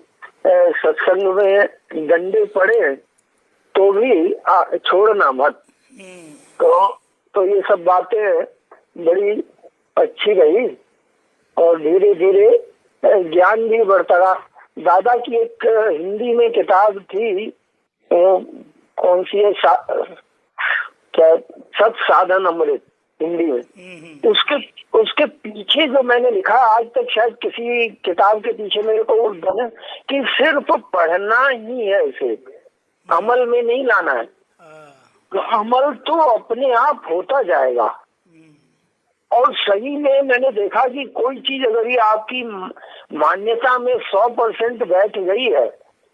सत्संग में डंडे पड़े तो भी छोड़ना मत। तो ये सब बातें बड़ी अच्छी रही और धीरे धीरे ज्ञान भी बढ़ता रहा। दादा की एक हिंदी में किताब थी, कौन सी है, क्या, सत साधन अमृत, हिंदी में। उसके पीछे जो मैंने लिखा, आज तक शायद किसी किताब के पीछे मेरे को बने कि सिर्फ पढ़ना ही है, इसे अमल में नहीं लाना है। तो अमल तो अपने आप होता जाएगा। और सही में मैंने देखा कि कोई चीज अगर ये आपकी मान्यता में 100% बैठ गई है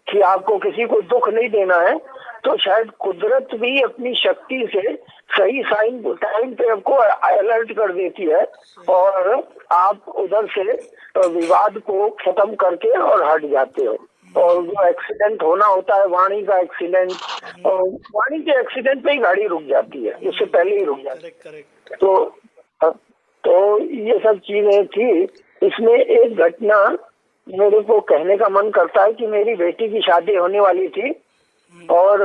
कि आपको किसी को दुख नहीं देना है, तो शायद कुदरत भी अपनी शक्ति से सही साइन टाइम पे आपको अलर्ट कर देती है और आप उधर से विवाद को खत्म करके और हट जाते हो। और जो एक्सीडेंट होना होता है, वाणी का एक्सीडेंट, और वाणी के एक्सीडेंट पे ही गाड़ी रुक जाती है, उससे पहले ही रुक जाती है। तो ये सब चीजें थी। इसमें एक घटना मेरे को कहने का मन करता है कि मेरी बेटी की शादी होने वाली थी और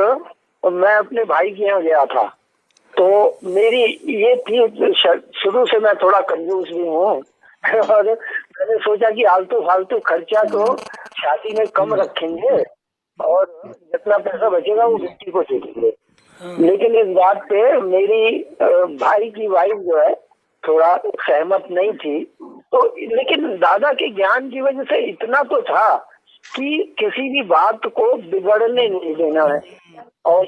मैं अपने भाई के यहाँ गया था। तो मेरी ये थी, शुरू से मैं थोड़ा कंजूस भी हूँ और मैंने सोचा कि आलतू फालतू खर्चा तो शादी में कम रखेंगे और जितना पैसा बचेगा वो बेटी को दे देंगे। लेकिन इस बात पे मेरी भाई की वाइफ जो है थोड़ा सहमत नहीं थी। तो लेकिन दादा के ज्ञान की वजह से इतना तो था कि किसी भी बात को बिगड़ने नहीं देना है और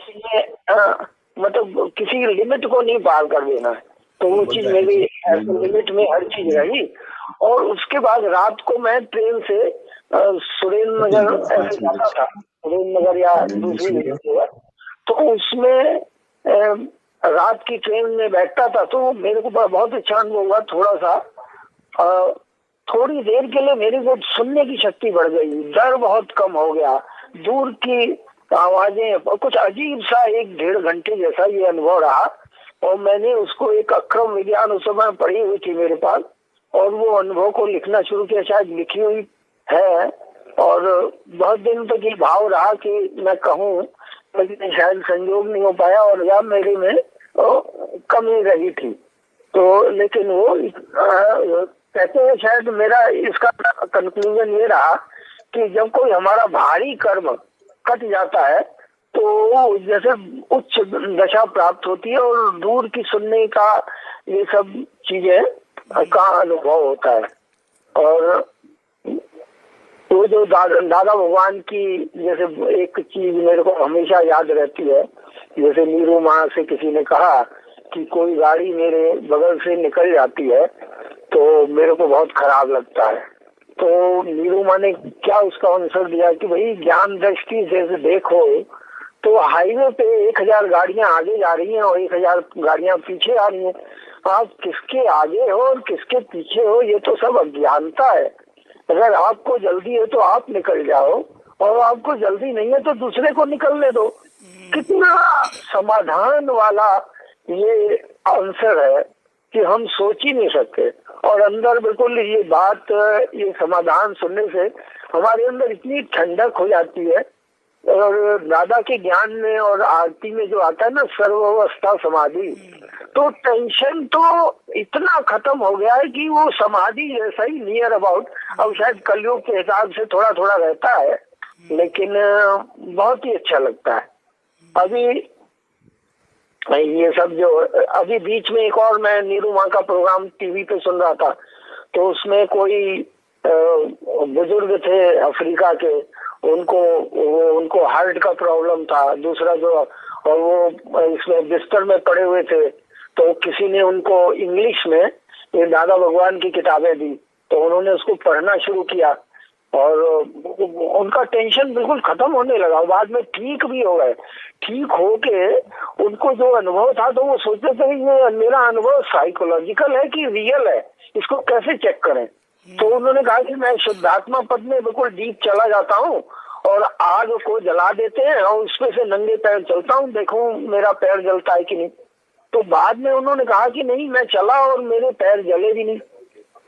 मतलब किसी रेडिमेट को नहीं पार कर देना है। तो वो चीज मेरी लिमिट में हर चीज रही। और उसके बाद रात को मैं ट्रेन से सुरेंद्र नगर ऐसे जाता था, सुरेंद्र नगर या दूसरी जगह, तो उसमें रात की ट्रेन में बैठता था। तो मेरे को बहुत अच्छा अनुभव हुआ। थोड़ा सा थोड़ी देर के लिए मेरी को सुनने की शक्ति बढ़ गई, डर बहुत कम हो गया, दूर की आवाजें, कुछ अजीब सा 1-1.5 घंटे जैसा ये अनुभव रहा। और मैंने उसको एक अक्रम विज्ञान उस समय पढ़ी हुई थी मेरे पास, और वो अनुभव को लिखना शुरू किया, शायद लिखी हुई है। और बहुत दिन तक ये भाव रहा कि मैं कहूँ, लेकिन शायद संयोग नहीं हो पाया और या मेरे में कमी रही थी। तो लेकिन वो कहते हैं, शायद मेरा इसका कंक्लूजन ये रहा कि जब कोई हमारा भारी कर्म कट जाता है तो जैसे उच्च दशा प्राप्त होती है और दूर की सुनने का ये सब चीजें का अनुभव होता है। और तो जो दादा भगवान की जैसे एक चीज मेरे को हमेशा याद रहती है, जैसे नीरू माँ से किसी ने कहा कि कोई गाड़ी मेरे बगल से निकल जाती है तो मेरे को बहुत खराब लगता है। तो नीरू माँ ने क्या उसका आंसर दिया कि भाई ज्ञान दृष्टि से देखो तो हाईवे पे 1000 गाड़ियां आगे जा रही हैं और 1000 गाड़ियां पीछे आ रही हैं। आप किसके आगे हो और किसके पीछे हो, ये तो सब अज्ञानता है। अगर आपको जल्दी है तो आप निकल जाओ और आपको जल्दी नहीं है तो दूसरे को निकलने दो। कितना समाधान वाला ये आंसर है कि हम सोच ही नहीं सकते। और अंदर बिल्कुल ये बात, ये समाधान सुनने से हमारे अंदर इतनी ठंडक हो जाती है। और दादा के ज्ञान में और आरती में जो आता है ना, सर्वावस्था समाधि, तो टेंशन तो इतना खत्म हो गया है कि वो समाधि जैसा ही नियर अबाउट, अब शायद कलयुग के हिसाब से थोड़ा थोड़ा रहता है, लेकिन बहुत ही अच्छा लगता है। अभी ये सब जो अभी बीच में एक और मैं नीरू माँ का प्रोग्राम टीवी पे सुन रहा था, तो उसमें कोई बुजुर्ग थे अफ्रीका के, उनको हार्ट का प्रॉब्लम था, दूसरा जो, और वो इसमें बिस्तर में पड़े हुए थे। तो किसी ने उनको इंग्लिश में ये दादा भगवान की किताबें दी, तो उन्होंने उसको पढ़ना शुरू किया और उनका टेंशन बिल्कुल खत्म होने लगा। बाद में ठीक भी हो गए। ठीक होके उनको जो अनुभव था तो वो सोचते थे ये मेरा अनुभव साइकोलॉजिकल है कि रियल है, इसको कैसे चेक करें। तो उन्होंने कहा कि मैं शुद्धात्मा पद में बिल्कुल डीप चला जाता हूँ और आग को जला देते हैं और उसमें से नंगे पैर चलता हूँ, देखो मेरा पैर जलता है कि नहीं। तो बाद में उन्होंने कहा कि नहीं मैं चला और मेरे पैर जले भी नहीं।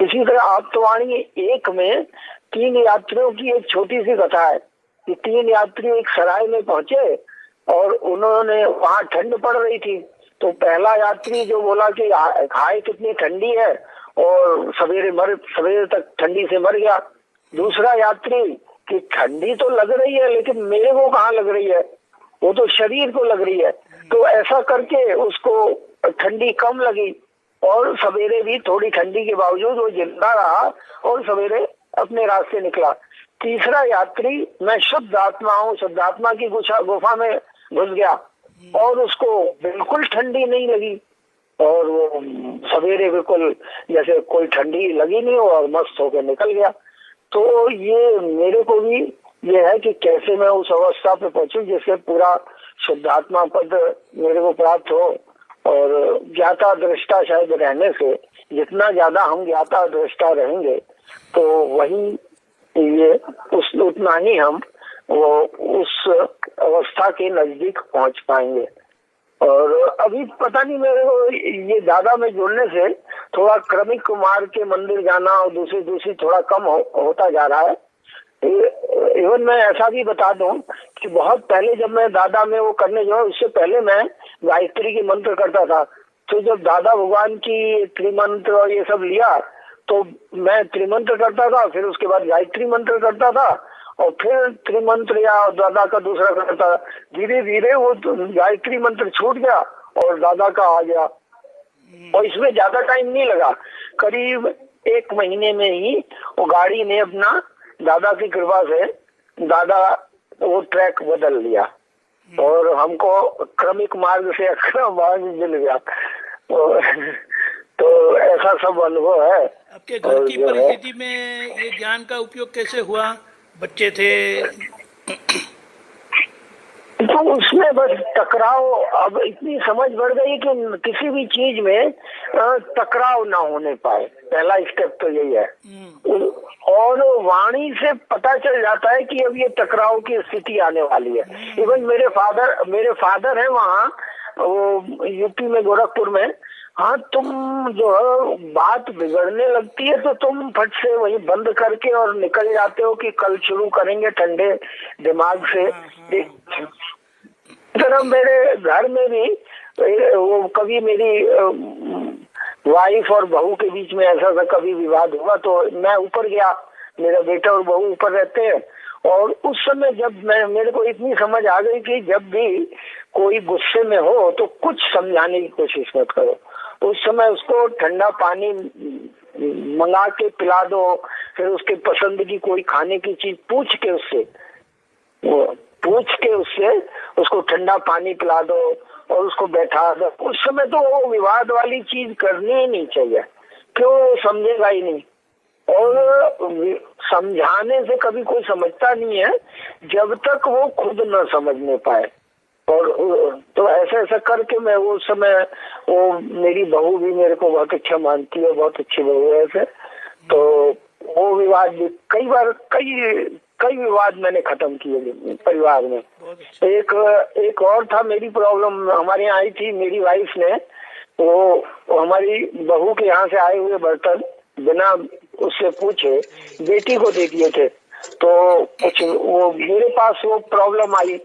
इसी तरह आप्तवाणी 1 में 3 यात्रियों की एक छोटी सी कथा है कि 3 यात्री एक सराय में पहुंचे और उन्होंने वहां ठंड पड़ रही थी। तो पहला यात्री जो बोला कि हाय कितनी ठंडी है और सवेरे तक ठंडी से मर गया। दूसरा यात्री कि ठंडी तो लग रही है लेकिन मेरे को कहाँ लग रही है, वो तो शरीर को लग रही है। तो ऐसा करके उसको ठंडी कम लगी और सवेरे भी थोड़ी ठंडी के बावजूद वो जिंदा रहा और सवेरे अपने रास्ते निकला। तीसरा यात्री मैं शुद्ध आत्मा हूँ, शुद्ध आत्मा की गुफा में घुस गया और उसको बिल्कुल ठंडी नहीं लगी और वो सवेरे बिल्कुल जैसे कोई ठंडी लगी नहीं हो और मस्त होकर निकल गया। तो ये मेरे को भी ये है कि कैसे मैं उस अवस्था पे पहुंचूं जिससे पूरा शुद्धात्मा पद मेरे को प्राप्त हो। और ज्ञाता दृष्टा शायद रहने से जितना ज्यादा हम ज्ञाता दृष्टा रहेंगे तो वही ये उतना ही हम वो उस अवस्था के नजदीक पहुंच पाएंगे। और अभी पता नहीं मेरे को ये दादा में जुड़ने से थोड़ा क्रमिक मार्ग के मंदिर जाना और दूसरी थोड़ा कम होता जा रहा है। इवन मैं ऐसा भी बता दूं कि बहुत पहले जब मैं दादा में वो करने जाऊँ उससे पहले मैं गायत्री की मंत्र करता था। तो जब दादा भगवान की त्रिमंत्र और ये सब लिया तो मैं त्रिमंत्र करता था, फिर उसके बाद गायत्री मंत्र करता था और फिर त्रिमंत्र या दादा का दूसरा करता था। धीरे धीरे वो गायत्री मंत्र छूट गया और दादा का आ गया और इसमें ज्यादा टाइम नहीं लगा, करीब 1 महीने में ही वो गाड़ी ने अपना दादा की कृपा से दादा वो ट्रैक बदल लिया और हमको क्रमिक मार्ग से अक्रम मार्ग मिल गया। तो ऐसा सब अनुभव है। आपके घर की परिस्थिति में ये ज्ञान का उपयोग कैसे हुआ? बच्चे थे तो उसमें बस टकराव, अब इतनी समझ बढ़ गई कि किसी भी चीज में टकराव ना होने पाए, पहला स्टेप तो यही है। और वाणी से पता चल जाता है कि अब ये टकराव की स्थिति आने वाली है। इवन मेरे फादर है वहाँ वो यूपी में गोरखपुर में। हाँ तुम जो है बात बिगड़ने लगती है तो तुम फट से वही बंद करके और निकल जाते हो कि कल शुरू करेंगे ठंडे दिमाग से। तरह मेरे घर में भी वो कभी मेरी वाइफ और बहू के बीच में ऐसा सा कभी विवाद हुआ तो मैं ऊपर गया, मेरा बेटा और बहू ऊपर रहते हैं और उस समय जब मेरे को इतनी समझ आ गई कि जब भी कोई गुस्से में हो तो कुछ समझाने की कोशिश मत करो। उस समय उसको ठंडा पानी मंगा के पिला दो, फिर उसके पसंद की कोई खाने की चीज पूछ के उससे उसको ठंडा पानी पिला दो और उसको बैठा दो। उस समय तो वो विवाद वाली चीज करनी ही नहीं चाहिए, क्यों समझेगा ही नहीं। और समझाने से कभी कोई समझता नहीं है जब तक वो खुद न समझने पाए। और तो ऐसा करके मैं वो समय वो मेरी बहू भी मेरे को बहुत अच्छा मानती है, बहुत अच्छी बहू है ऐसे। तो वो विवाद भी कई विवाद मैंने खत्म किए परिवार में। एक और था, मेरी प्रॉब्लम हमारे यहाँ आई थी, मेरी वाइफ ने वो हमारी बहू के यहाँ से आए हुए बर्तन बिना उससे पूछे बेटी को दे दिए थे। तो कुछ वो मेरे पास वो प्रॉब्लम आई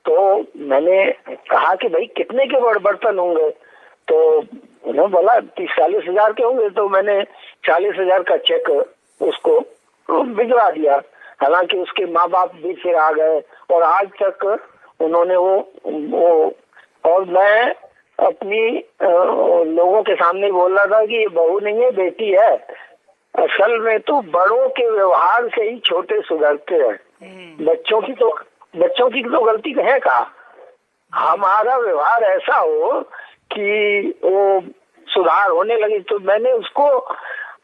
तो मैंने कहा कि भाई कितने के बर्तन होंगे? तो उन्होंने बोला 30-40 हजार के होंगे। तो मैंने 40 हजार का चेक उसको भिजवा दिया। हालांकि उसके माँ बाप भी फिर आ गए और आज तक उन्होंने वो और मैं अपनी लोगों के सामने बोल रहा था कि ये बहू नहीं है बेटी है। असल में तो बड़ों के व्यवहार से ही छोटे सुधरते हैं। बच्चों की तो गलती है का हमारा व्यवहार ऐसा हो कि वो सुधार होने लगी। तो मैंने उसको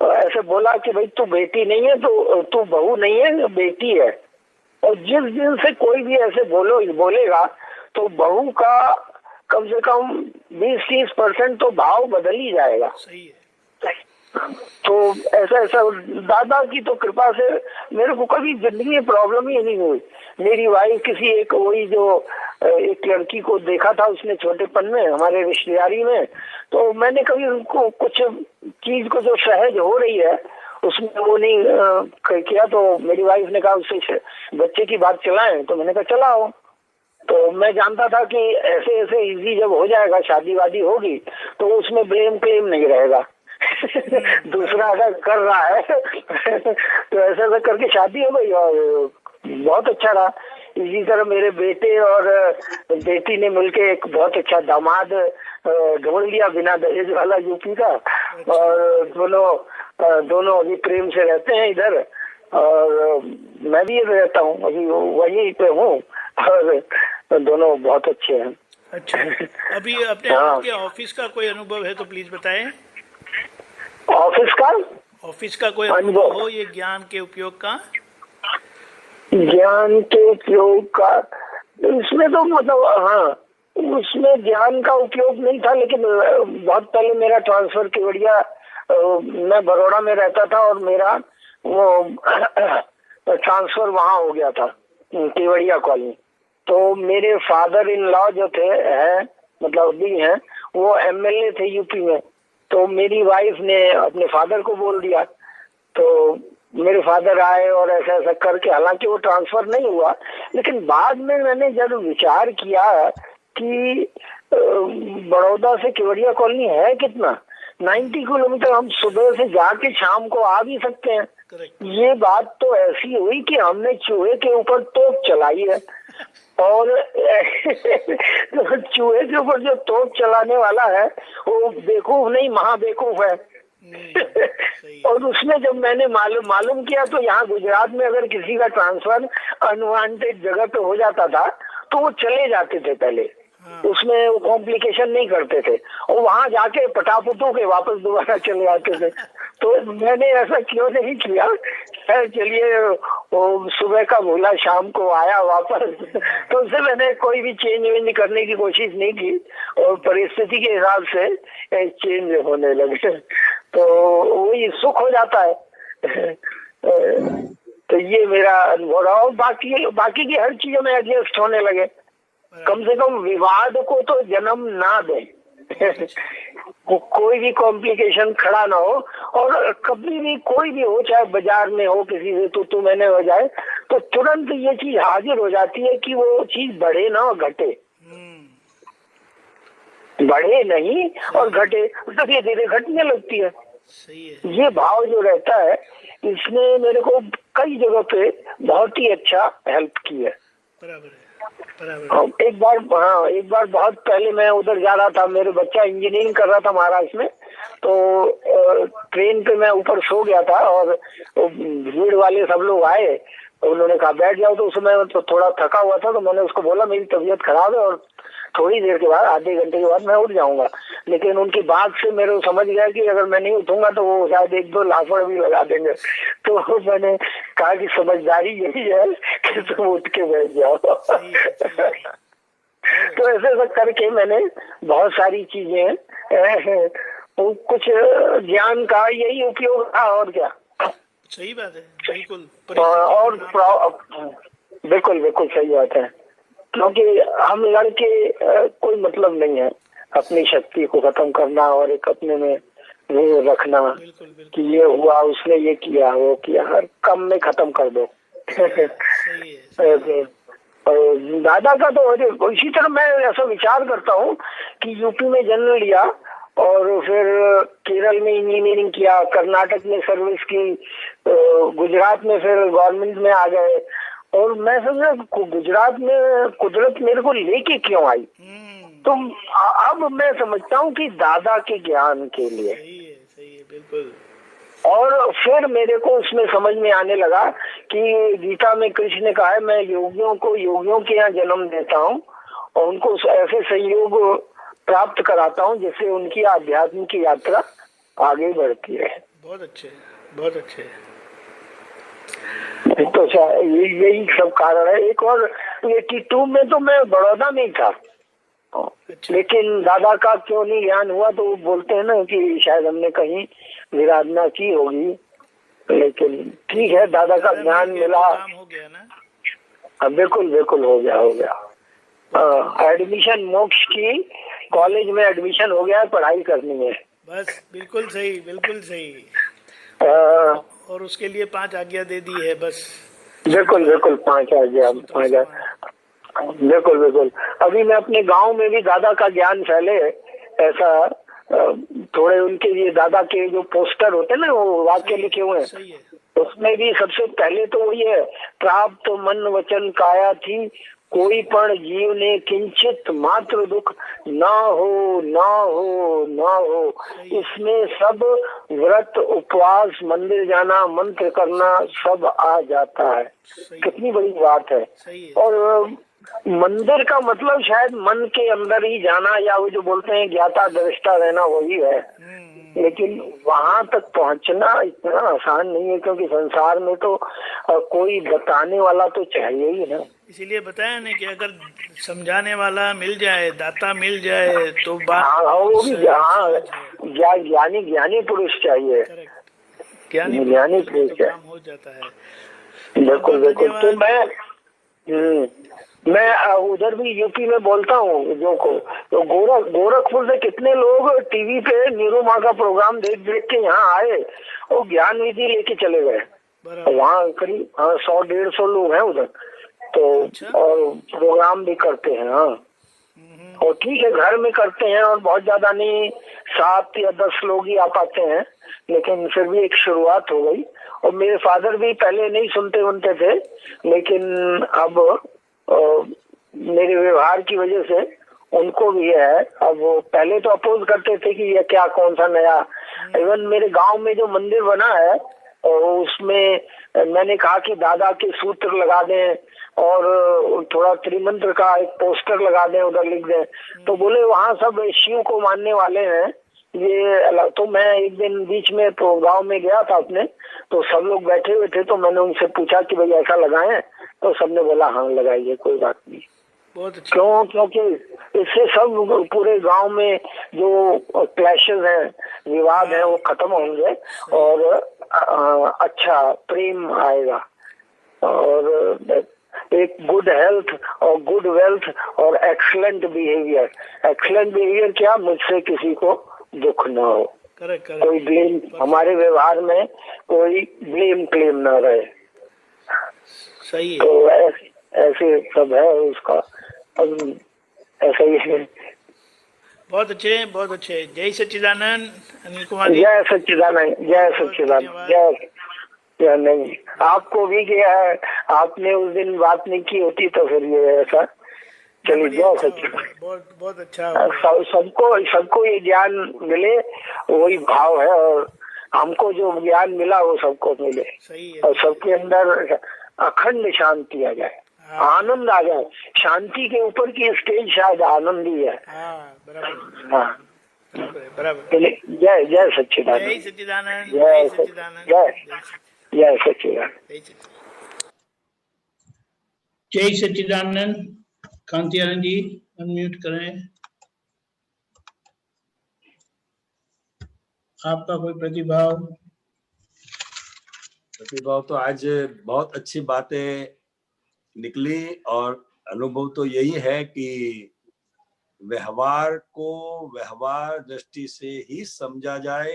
ऐसे बोला कि भाई तू बेटी नहीं है, तो तू बहू नहीं है, बेटी है। और जिस दिन से कोई भी ऐसे बोलेगा तो बहू का कम से कम 20-30% तो भाव बदल ही जाएगा। सही है। तो ऐसा दादा की तो कृपा से मेरे को कभी जिंदगी में प्रॉब्लम ही नहीं हुई। मेरी वाइफ किसी एक वही जो एक लड़की को देखा था उसने छोटेपन में हमारे रिश्तेदारी में, तो मैंने कभी उनको कुछ चीज को जो सहज हो रही है उसमें वो नहीं किया, तो मेरी वाइफ ने कहा उससे बच्चे की बात चलाएं, तो मैंने कहा चलाओ। तो मैं जानता था कि ऐसे ऐसे इजी जब हो जाएगा, शादी वादी होगी तो उसमें ब्लेम क्लेम नहीं रहेगा। दूसरा अगर कर रहा है तो ऐसा ऐसा करके शादी हो गई और बहुत अच्छा रहा। इसी तरह मेरे बेटे और बेटी ने मिलके एक बहुत अच्छा दामाद ढूंढ लिया बिना दहेज वाला यूपी का, और दोनों अभी प्रेम से रहते हैं इधर, और मैं भी रहता हूँ अभी वहीं पे हूँ, और दोनों बहुत अच्छे हैं। अच्छा, अभी अपने आपके ऑफिस का कोई अनुभव है तो प्लीज बताएं। ऑफिस का कोई अनुभव हो ये ज्ञान के उपयोग का? ज्ञान के उपयोग का इसमें तो मतलब हाँ, उसमें ज्ञान का उपयोग नहीं था, लेकिन बहुत पहले मेरा ट्रांसफर केवड़िया, मैं बड़ौदा में रहता था और मेरा वो ट्रांसफर वहाँ हो गया था केवड़िया कॉलोनी। तो मेरे फादर इन लॉ जो थे हैं, मतलब भी हैं, वो एमएलए थे यूपी में। तो मेरी वाइफ ने अपने फादर को बोल दिया, तो मेरे फादर आए और ऐसा ऐसा करके, हालांकि वो ट्रांसफर नहीं हुआ, लेकिन बाद में मैंने जब विचार किया कि बड़ौदा से केवड़िया कॉलोनी है कितना, 90 किलोमीटर, हम सुबह से जाके शाम को आ भी सकते हैं। ये बात तो ऐसी हुई कि हमने चूहे के ऊपर तोप चलाई है, और चूहे के ऊपर जो तोप चलाने वाला है वो बेवकूफ नहीं महाबेवकूफ है। और उसमें जब मैंने मालूम किया तो यहाँ गुजरात में अगर किसी का ट्रांसफर अनवांटेड जगह पे हो जाता था तो वो चले जाते थे पहले, उसमें वो कॉम्प्लिकेशन नहीं करते थे, और वहां जाके पटापुटो के वापस दोबारा चले आते थे। तो मैंने ऐसा क्यों नहीं किया, चलिए वो सुबह का भूला शाम को आया वापस, तो उससे मैंने कोई भी चेंज वेंज करने की कोशिश नहीं की, और परिस्थिति के हिसाब से चेंज होने लगे, तो वही सुख हो जाता है। तो ये मेरा अनुभव रहा, और बाकी की हर चीजों में एडजस्ट होने लगे। कम से कम विवाद को तो जन्म ना दे, कोई भी कॉम्प्लिकेशन खड़ा ना हो, और कभी भी कोई भी हो, चाहे बाजार में हो किसी से तो मैंने हो जाए, तो तुरंत ये चीज हाजिर हो जाती है कि वो चीज बढ़े ना और घटे, बढ़े नहीं और घटे, धीरे धीरे घटने लगती है। ये भाव जो रहता है इसने मेरे को कई जगह पे बहुत ही अच्छा हेल्प की है। एक बार बहुत पहले मैं उधर जा रहा था, मेरे बच्चा इंजीनियरिंग कर रहा था महाराष्ट्र में, तो ट्रेन पे मैं ऊपर सो गया था और भीड़ वाले सब लोग आए, उन्होंने कहा बैठ जाओ, तो उसमें तो थोड़ा थका हुआ था, तो मैंने उसको बोला मेरी तबीयत खराब है और थोड़ी देर के बाद, आधे घंटे के बाद मैं उठ जाऊंगा। लेकिन उनकी बात से मेरे को समझ गया कि अगर मैं नहीं उठूंगा तो वो शायद 1-2 लाफड़ भी लगा देंगे, तो मैंने कहा कि समझदारी यही है कि तुम उठ के बैठ जाओ। तो ऐसे करके मैंने बहुत सारी चीजें, कुछ ज्ञान का यही उपयोग था, और क्या। सही बात है, बिल्कुल। और बिल्कुल सही बात है, क्योंकि हम लड़के कोई मतलब नहीं है अपनी शक्ति को खत्म करना और एक अपने में वो रखना कि ये हुआ, उसने ये किया, वो किया, हर कम में खत्म कर दो। दादा का तो इसी तरह मैं ऐसा विचार करता हूँ कि यूपी में जन्म लिया और फिर केरल में इंजीनियरिंग किया, कर्नाटक में सर्विस की, गुजरात में फिर गवर्नमेंट में आ गए, और मैं समझा गुजरात में कुदरत मेरे को लेके क्यों आई, तो अब मैं समझता हूँ कि दादा के ज्ञान के लिए। सही है, बिल्कुल। और फिर मेरे को उसमें समझ में आने लगा कि गीता में कृष्ण ने कहा है मैं योगियों को योगियों के यहाँ जन्म देता हूँ और उनको ऐसे संयोग प्राप्त कराता हूँ जिससे उनकी आध्यात्म की यात्रा आगे बढ़ती है। बहुत अच्छे, बहुत अच्छे। तो यही सब कारण है। एक और 82 में तो मैं बड़ौदा में ही था, लेकिन दादा का क्यों नहीं ज्ञान हुआ, तो वो बोलते हैं ना कि शायद हमने कहीं विराधना की होगी, लेकिन ठीक है दादा का ज्ञान मिला। बिल्कुल बिल्कुल हो गया। एडमिशन मोक्ष की कॉलेज में एडमिशन हो गया, पढ़ाई करनी है। बस बिल्कुल सही, बिल्कुल सही। और उसके लिए 5 आज्ञा दे दी है बस। बिल्कुल बिल्कुल 5 आज्ञा, 5 बिल्कुल बिल्कुल। अभी मैं अपने गांव में भी दादा का ज्ञान फैले ऐसा थोड़े उनके ये दादा के जो पोस्टर होते हैं ना, वो वाक्य लिखे हुए हैं, उसमें भी सबसे पहले तो वही है, प्राप्त मन वचन काया थी, कोई पण जीव ने किंचित मात्र दुख ना हो ना हो ना हो। इसमें सब व्रत उपवास मंदिर जाना मंत्र करना सब आ जाता है। कितनी बड़ी बात है। और मंदिर का मतलब शायद मन के अंदर ही जाना, या वो जो बोलते हैं ज्ञाता दृष्टा रहना, वही है। लेकिन वहां तक पहुंचना इतना आसान नहीं है, क्योंकि संसार में तो कोई बताने वाला तो चाहिए ही ना। इसीलिए बताया ना कि अगर समझाने वाला मिल जाए, दाता मिल जाए तो बात। हाँ वो भी, हाँ ज्ञानी पुरुष चाहिए, ज्ञानी पुरुष काम हो जाता है। बिल्कुल बिल्कुल। तो मैं उधर भी यूपी में बोलता हूँ जो को, तो गोरखपुर से कितने लोग टीवी पे नीरू माँ का प्रोग्राम देख देख के यहाँ आए, वो ज्ञान विधि लेके चले गए। वहाँ करीब 100-150 लोग हैं उधर तो। और प्रोग्राम भी करते हैं। हाँ, और ठीक है, घर में करते हैं और बहुत ज्यादा नहीं, 7 या 10 लोग ही आ पाते हैं, लेकिन फिर भी एक शुरुआत हो गई। और मेरे फादर भी पहले नहीं सुनते थे, लेकिन अब मेरे व्यवहार की वजह से उनको भी है। अब वो पहले तो अपोज करते थे कि ये क्या, कौन सा नया। इवन मेरे गांव में जो मंदिर बना है उसमें मैंने कहा कि दादा के सूत्र लगा दें और थोड़ा त्रिमंत्र का एक पोस्टर लगा दें, उधर लिख दें। तो बोले वहाँ सब शिव को मानने वाले हैं ये। तो मैं एक दिन बीच में तो गांव में गया था अपने, तो सब लोग बैठे हुए थे, तो मैंने उनसे पूछा कि भाई ऐसा लगाएं, तो सबने बोला हाँ लगाइए, कोई बात नहीं। क्यों? क्योंकि इससे सब पूरे गांव में जो क्लैशेस हैं, विवाद हैं, वो खत्म होंगे और अच्छा प्रेम आएगा और एक गुड हेल्थ और गुड वेल्थ और एक्सीलेंट बिहेवियर। एक्सीलेंट बिहेवियर क्या? मुझसे किसी को दुख ना हो, कोई ब्लेम, हमारे व्यवहार में कोई ब्लेम क्लेम ना रहे। सही है। तो ऐसे सब है उसका, ऐसा ही है। बहुत अच्छे, बहुत अच्छे। जय सच्चिदानंद अनिल कुमार जी। जय सच्चिदानंद, जय सच्चिदानंद, जय। नहीं, आपको भी किया है, आपने उस दिन बात नहीं की होती तो फिर ये ऐसा चलिए। जय सच्चिदानंद। बहुत अच्छा। सबको ये ज्ञान मिले, वही भाव है, और हमको जो ज्ञान मिला वो सबको मिले। और सबके अंदर अखंड शांति आ जाए, आनंद आ जाए। शांति के ऊपर की स्टेज शायद आनंद ही है। हाँ बराबर। जय जय सच्चिदानंद, जय सच्चिदानंद, जय सच्चिदानंद, जय सच्चिदानंद, जय सच्चिदानंद। कांति आनंद जी अनम्यूट करें। आपका कोई प्रतिभाव? तो आज बहुत अच्छी बातें निकली, और अनुभव तो यही है कि व्यवहार को व्यवहार दृष्टि से ही समझा जाए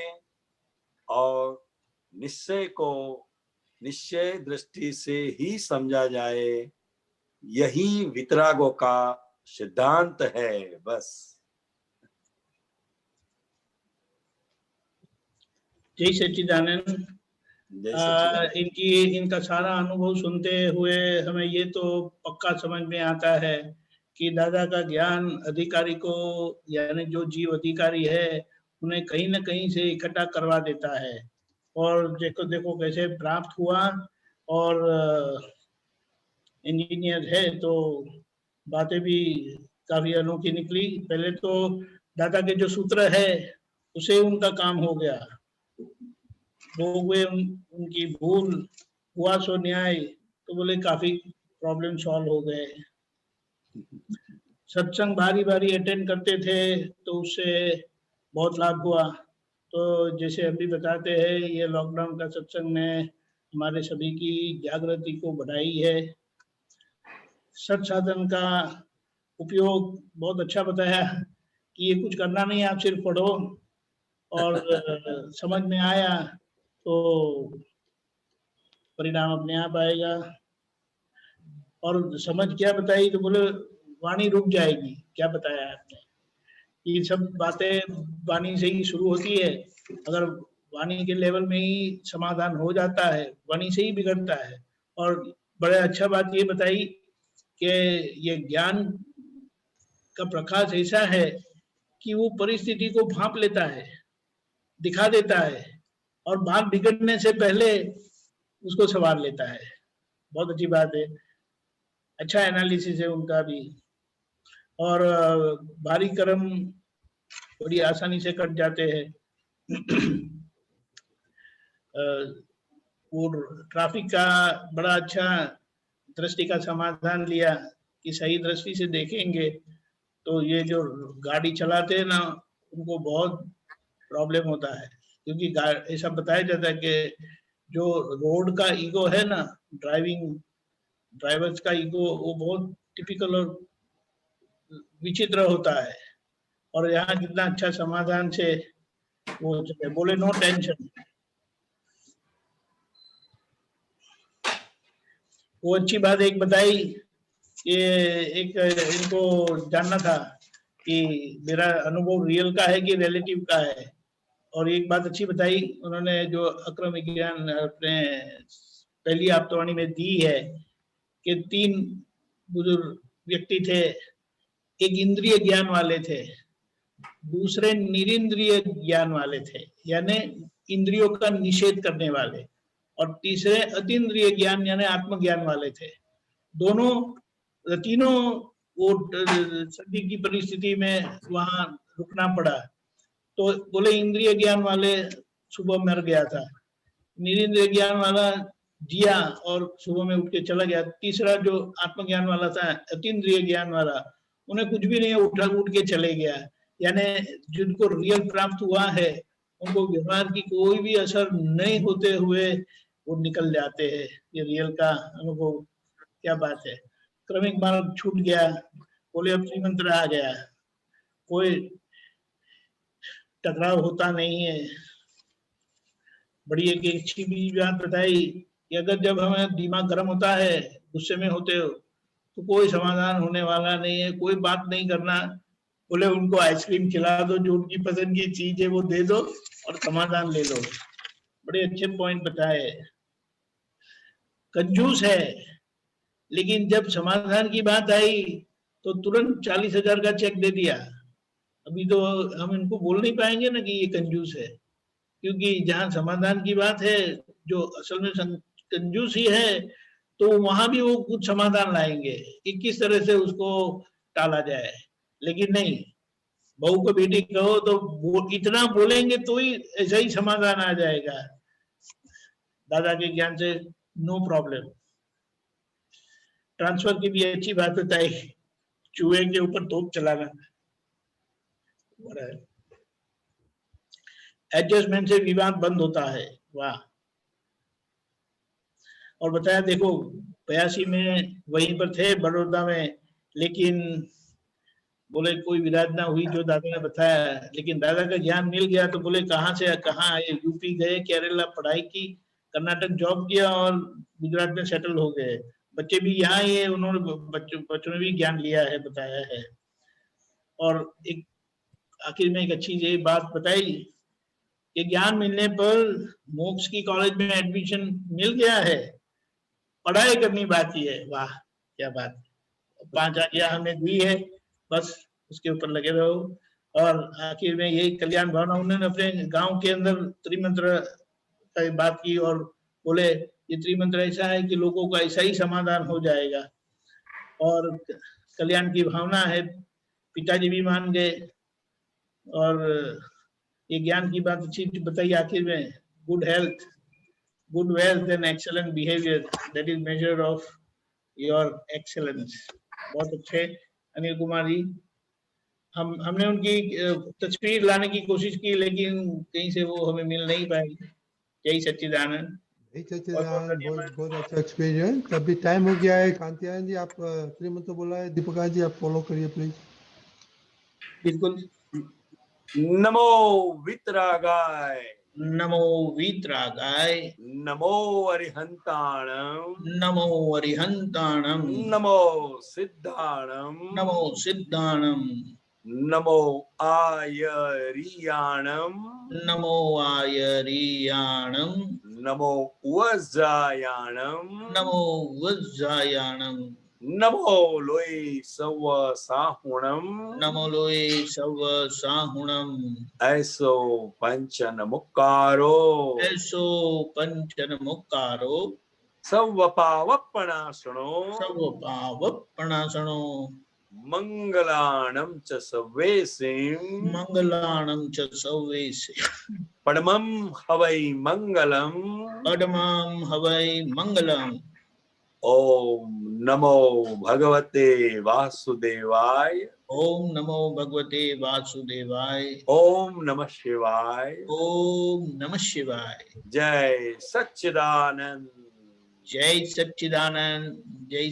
और निश्चय को निश्चय दृष्टि से ही समझा जाए। यही वितरागों का सिद्धांत है। बस। जय सच्चिदानंद। इनका सारा अनुभव सुनते हुए हमें ये तो पक्का समझ में आता है कि दादा का ज्ञान अधिकारी को, यानी जो जीव अधिकारी है, उन्हें कहीं न कहीं से इकट्ठा करवा देता है। और देखो कैसे प्राप्त हुआ, और इंजीनियर है तो बातें भी काफी अनोखी निकली। पहले तो दादा के जो सूत्र है उसे उनका काम हो गया, लोग वे उनकी भूल हुआ सो न्याय, तो बोले काफी प्रॉब्लम सॉल्व हो गए। सत्संग बारी बारी अटेंड करते थे तो उससे बहुत लाभ हुआ। तो जैसे अभी बताते हैं, ये लॉकडाउन का सत्संग ने हमारे सभी की जागृति को बढ़ाई है। सत साधन का उपयोग बहुत अच्छा बताया कि ये कुछ करना नहीं, आप सिर्फ पढ़ो और समझ में आया तो परिणाम अपने आप आएगा। और समझ क्या बताई तो बोले वाणी रुक जाएगी। क्या बताया आपने? ये सब बातें वाणी से ही शुरू होती है। अगर वाणी के लेवल में ही समाधान हो जाता है, वाणी से ही बिगड़ता है। और बड़े अच्छा बात ये बताई कि ये ज्ञान का प्रकाश ऐसा है कि वो परिस्थिति को भांप लेता है, दिखा देता है और बात बिगड़ने से पहले उसको संवार लेता है। बहुत अच्छी बात है, अच्छा एनालिसिस है उनका भी। और भारी कर्म बड़ी आसानी से कट जाते हैं। वो ट्रैफिक का बड़ा अच्छा दृष्टि का समाधान लिया कि सही दृष्टि से देखेंगे तो ये जो गाड़ी चलाते हैं ना उनको बहुत प्रॉब्लम होता है, क्योंकि ऐसा बताया जाता है कि जो रोड का ईगो है ना, ड्राइवर्स का ईगो, वो बहुत टिपिकल और विचित्र होता है। और यहाँ कितना अच्छा समाधान से वो बोले नो टेंशन। वो अच्छी बात एक बताई कि एक इनको जानना था कि मेरा अनुभव रियल का है कि रिलेटिव का है। और एक बात अच्छी बताई उन्होंने जो अक्रम विज्ञान अपने पहली आप्तवाणी में दी है कि 3 बुजुर्ग व्यक्ति थे। एक इंद्रिय ज्ञान वाले थे, दूसरे निरिंद्रिय ज्ञान वाले थे यानी इंद्रियों का निषेध करने वाले, और तीसरे अतीन्द्रिय ज्ञान यानी आत्मज्ञान वाले थे। तीनों वो सदी की परिस्थिति में वहां रुकना पड़ा। तो बोले इंद्रिय ज्ञान वाले सुबह मर गया था, निरिंद्रिय ज्ञान वाला जिया और सुबह में उठ के चला गया। तीसरा जो आत्मज्ञान वाला था, अतीन्द्रिय ज्ञान वाला, उन्हें कुछ भी नहीं, उठ के चले गया। यानी जिनको रियल प्राप्त हुआ है उनको व्यवहार की कोई भी असर नहीं होते हुए वो निकल जाते हैं। ये रियल का अनुभव, क्या बात है। क्रमिक मार्ग छूट गया, बोले अब श्रीमंत्र आ गया, कोई टकराव होता नहीं है। बड़ी एक अच्छी भी बात बताई कि अगर जब हमें दिमाग गर्म होता है, गुस्से में होते हो, तो कोई समाधान होने वाला नहीं है, कोई बात नहीं करना। बोले उनको आइसक्रीम खिला दो, जो उनकी पसंद की चीज है वो दे दो और समाधान ले लो। बड़े अच्छे पॉइंट बताए। कंजूस है, लेकिन जब समाधान की बात आई तो तुरंत 40,000 का चेक दे दिया। अभी तो हम इनको बोल नहीं पाएंगे ना कि ये कंजूस है, क्योंकि जहां समाधान की बात है, जो असल में कंजूसी है, तो वहां भी वो कुछ समाधान लाएंगे कि किस तरह से उसको टाला जाए। लेकिन नहीं, बहू को बेटी कहो तो इतना बोलेंगे तो ही ऐसा ही समाधान आ जाएगा। दादा के ज्ञान से नो प्रॉब्लम। ट्रांसफर की भी अच्छी बात बताई, चूहे के ऊपर तोप चलाना। एडजस्टमेंट से विवाद बंद होता है। वाह। और बताया देखो 82 में वहीं पर थे बड़ौदा में, लेकिन बोले कोई विराट ना हुई जो दादा ने बताया। लेकिन दादा का ज्ञान मिल गया तो बोले कहाँ से कहाँ आए, यूपी गए, केरला पढ़ाई की, कर्नाटक जॉब किया और गुजरात में सेटल हो गए। बच्चे भी यहाँ ही है, उन्होंने बच्चों ने भी ज्ञान लिया है, बताया है। और एक आखिर में एक अच्छी ये बात बताई कि ज्ञान मिलने पर मोक्ष की कॉलेज में एडमिशन मिल गया है, पढ़ाई करनी बाकी है। वाह क्या बात। 5 आज्ञा हमें दी है, बस उसके ऊपर लगे रहो। और आखिर में यही कल्याण भावना, उन्होंने अपने गांव के अंदर त्रिमंत्र की बात की और बोले ये त्रिमंत्र ऐसा है कि लोगों का ऐसा ही समाधान हो जाएगा। और कल्याण की भावना है, पिताजी भी मान गए। और ये ज्ञान की बात अच्छी बताई आखिर में, good health, good wealth and excellent behaviour, that is measure of your excellence. बहुत अच्छे अनिल कुमार जी। हमने उनकी तस्वीर लाने की कोशिश की, लेकिन कहीं से वो हमें मिल नहीं पाई। जय सच्चिदानंद। जय सच्चिदानंद, बहुत बहुत अच्छा एक्सपीरियंस। अभी टाइम हो गया है। कांतियान जी आप श्रीमंत बोला है, दीपिका जी आप फॉलो करिए प्लीज। बिल्कुल। नमो वितरागाय, नमो वीतरागाय, नमो अरिहंताणम, नमो अरिहंताणम, नमो सिद्धाणम, नमो सिद्धाणम, नमो आयरियाणम, नमो आयरियाणम, नमो वज्रायाणम, नमो वज्रायाणम, नमो लोय सव साहुणम, नमो लोए सव साहुणम, ऐसो पंचन मुक्कारो, ऐसो पंचन मुक्कारो, सव पावपणासणो, सव पावपणासणो, मंगलाणं च सवेसिं, मंगलाणं च सवेसे, परमं हवै मंगलम, पद्मं हवै मंगलम्। ओम नमो भगवते वासुदेवाय, ओम नमो भगवते वासुदेवाय, ओम नमः शिवाय, ओम नमः शिवाय। जय सच्चिदानंद, जय सच्चिदानंद, जय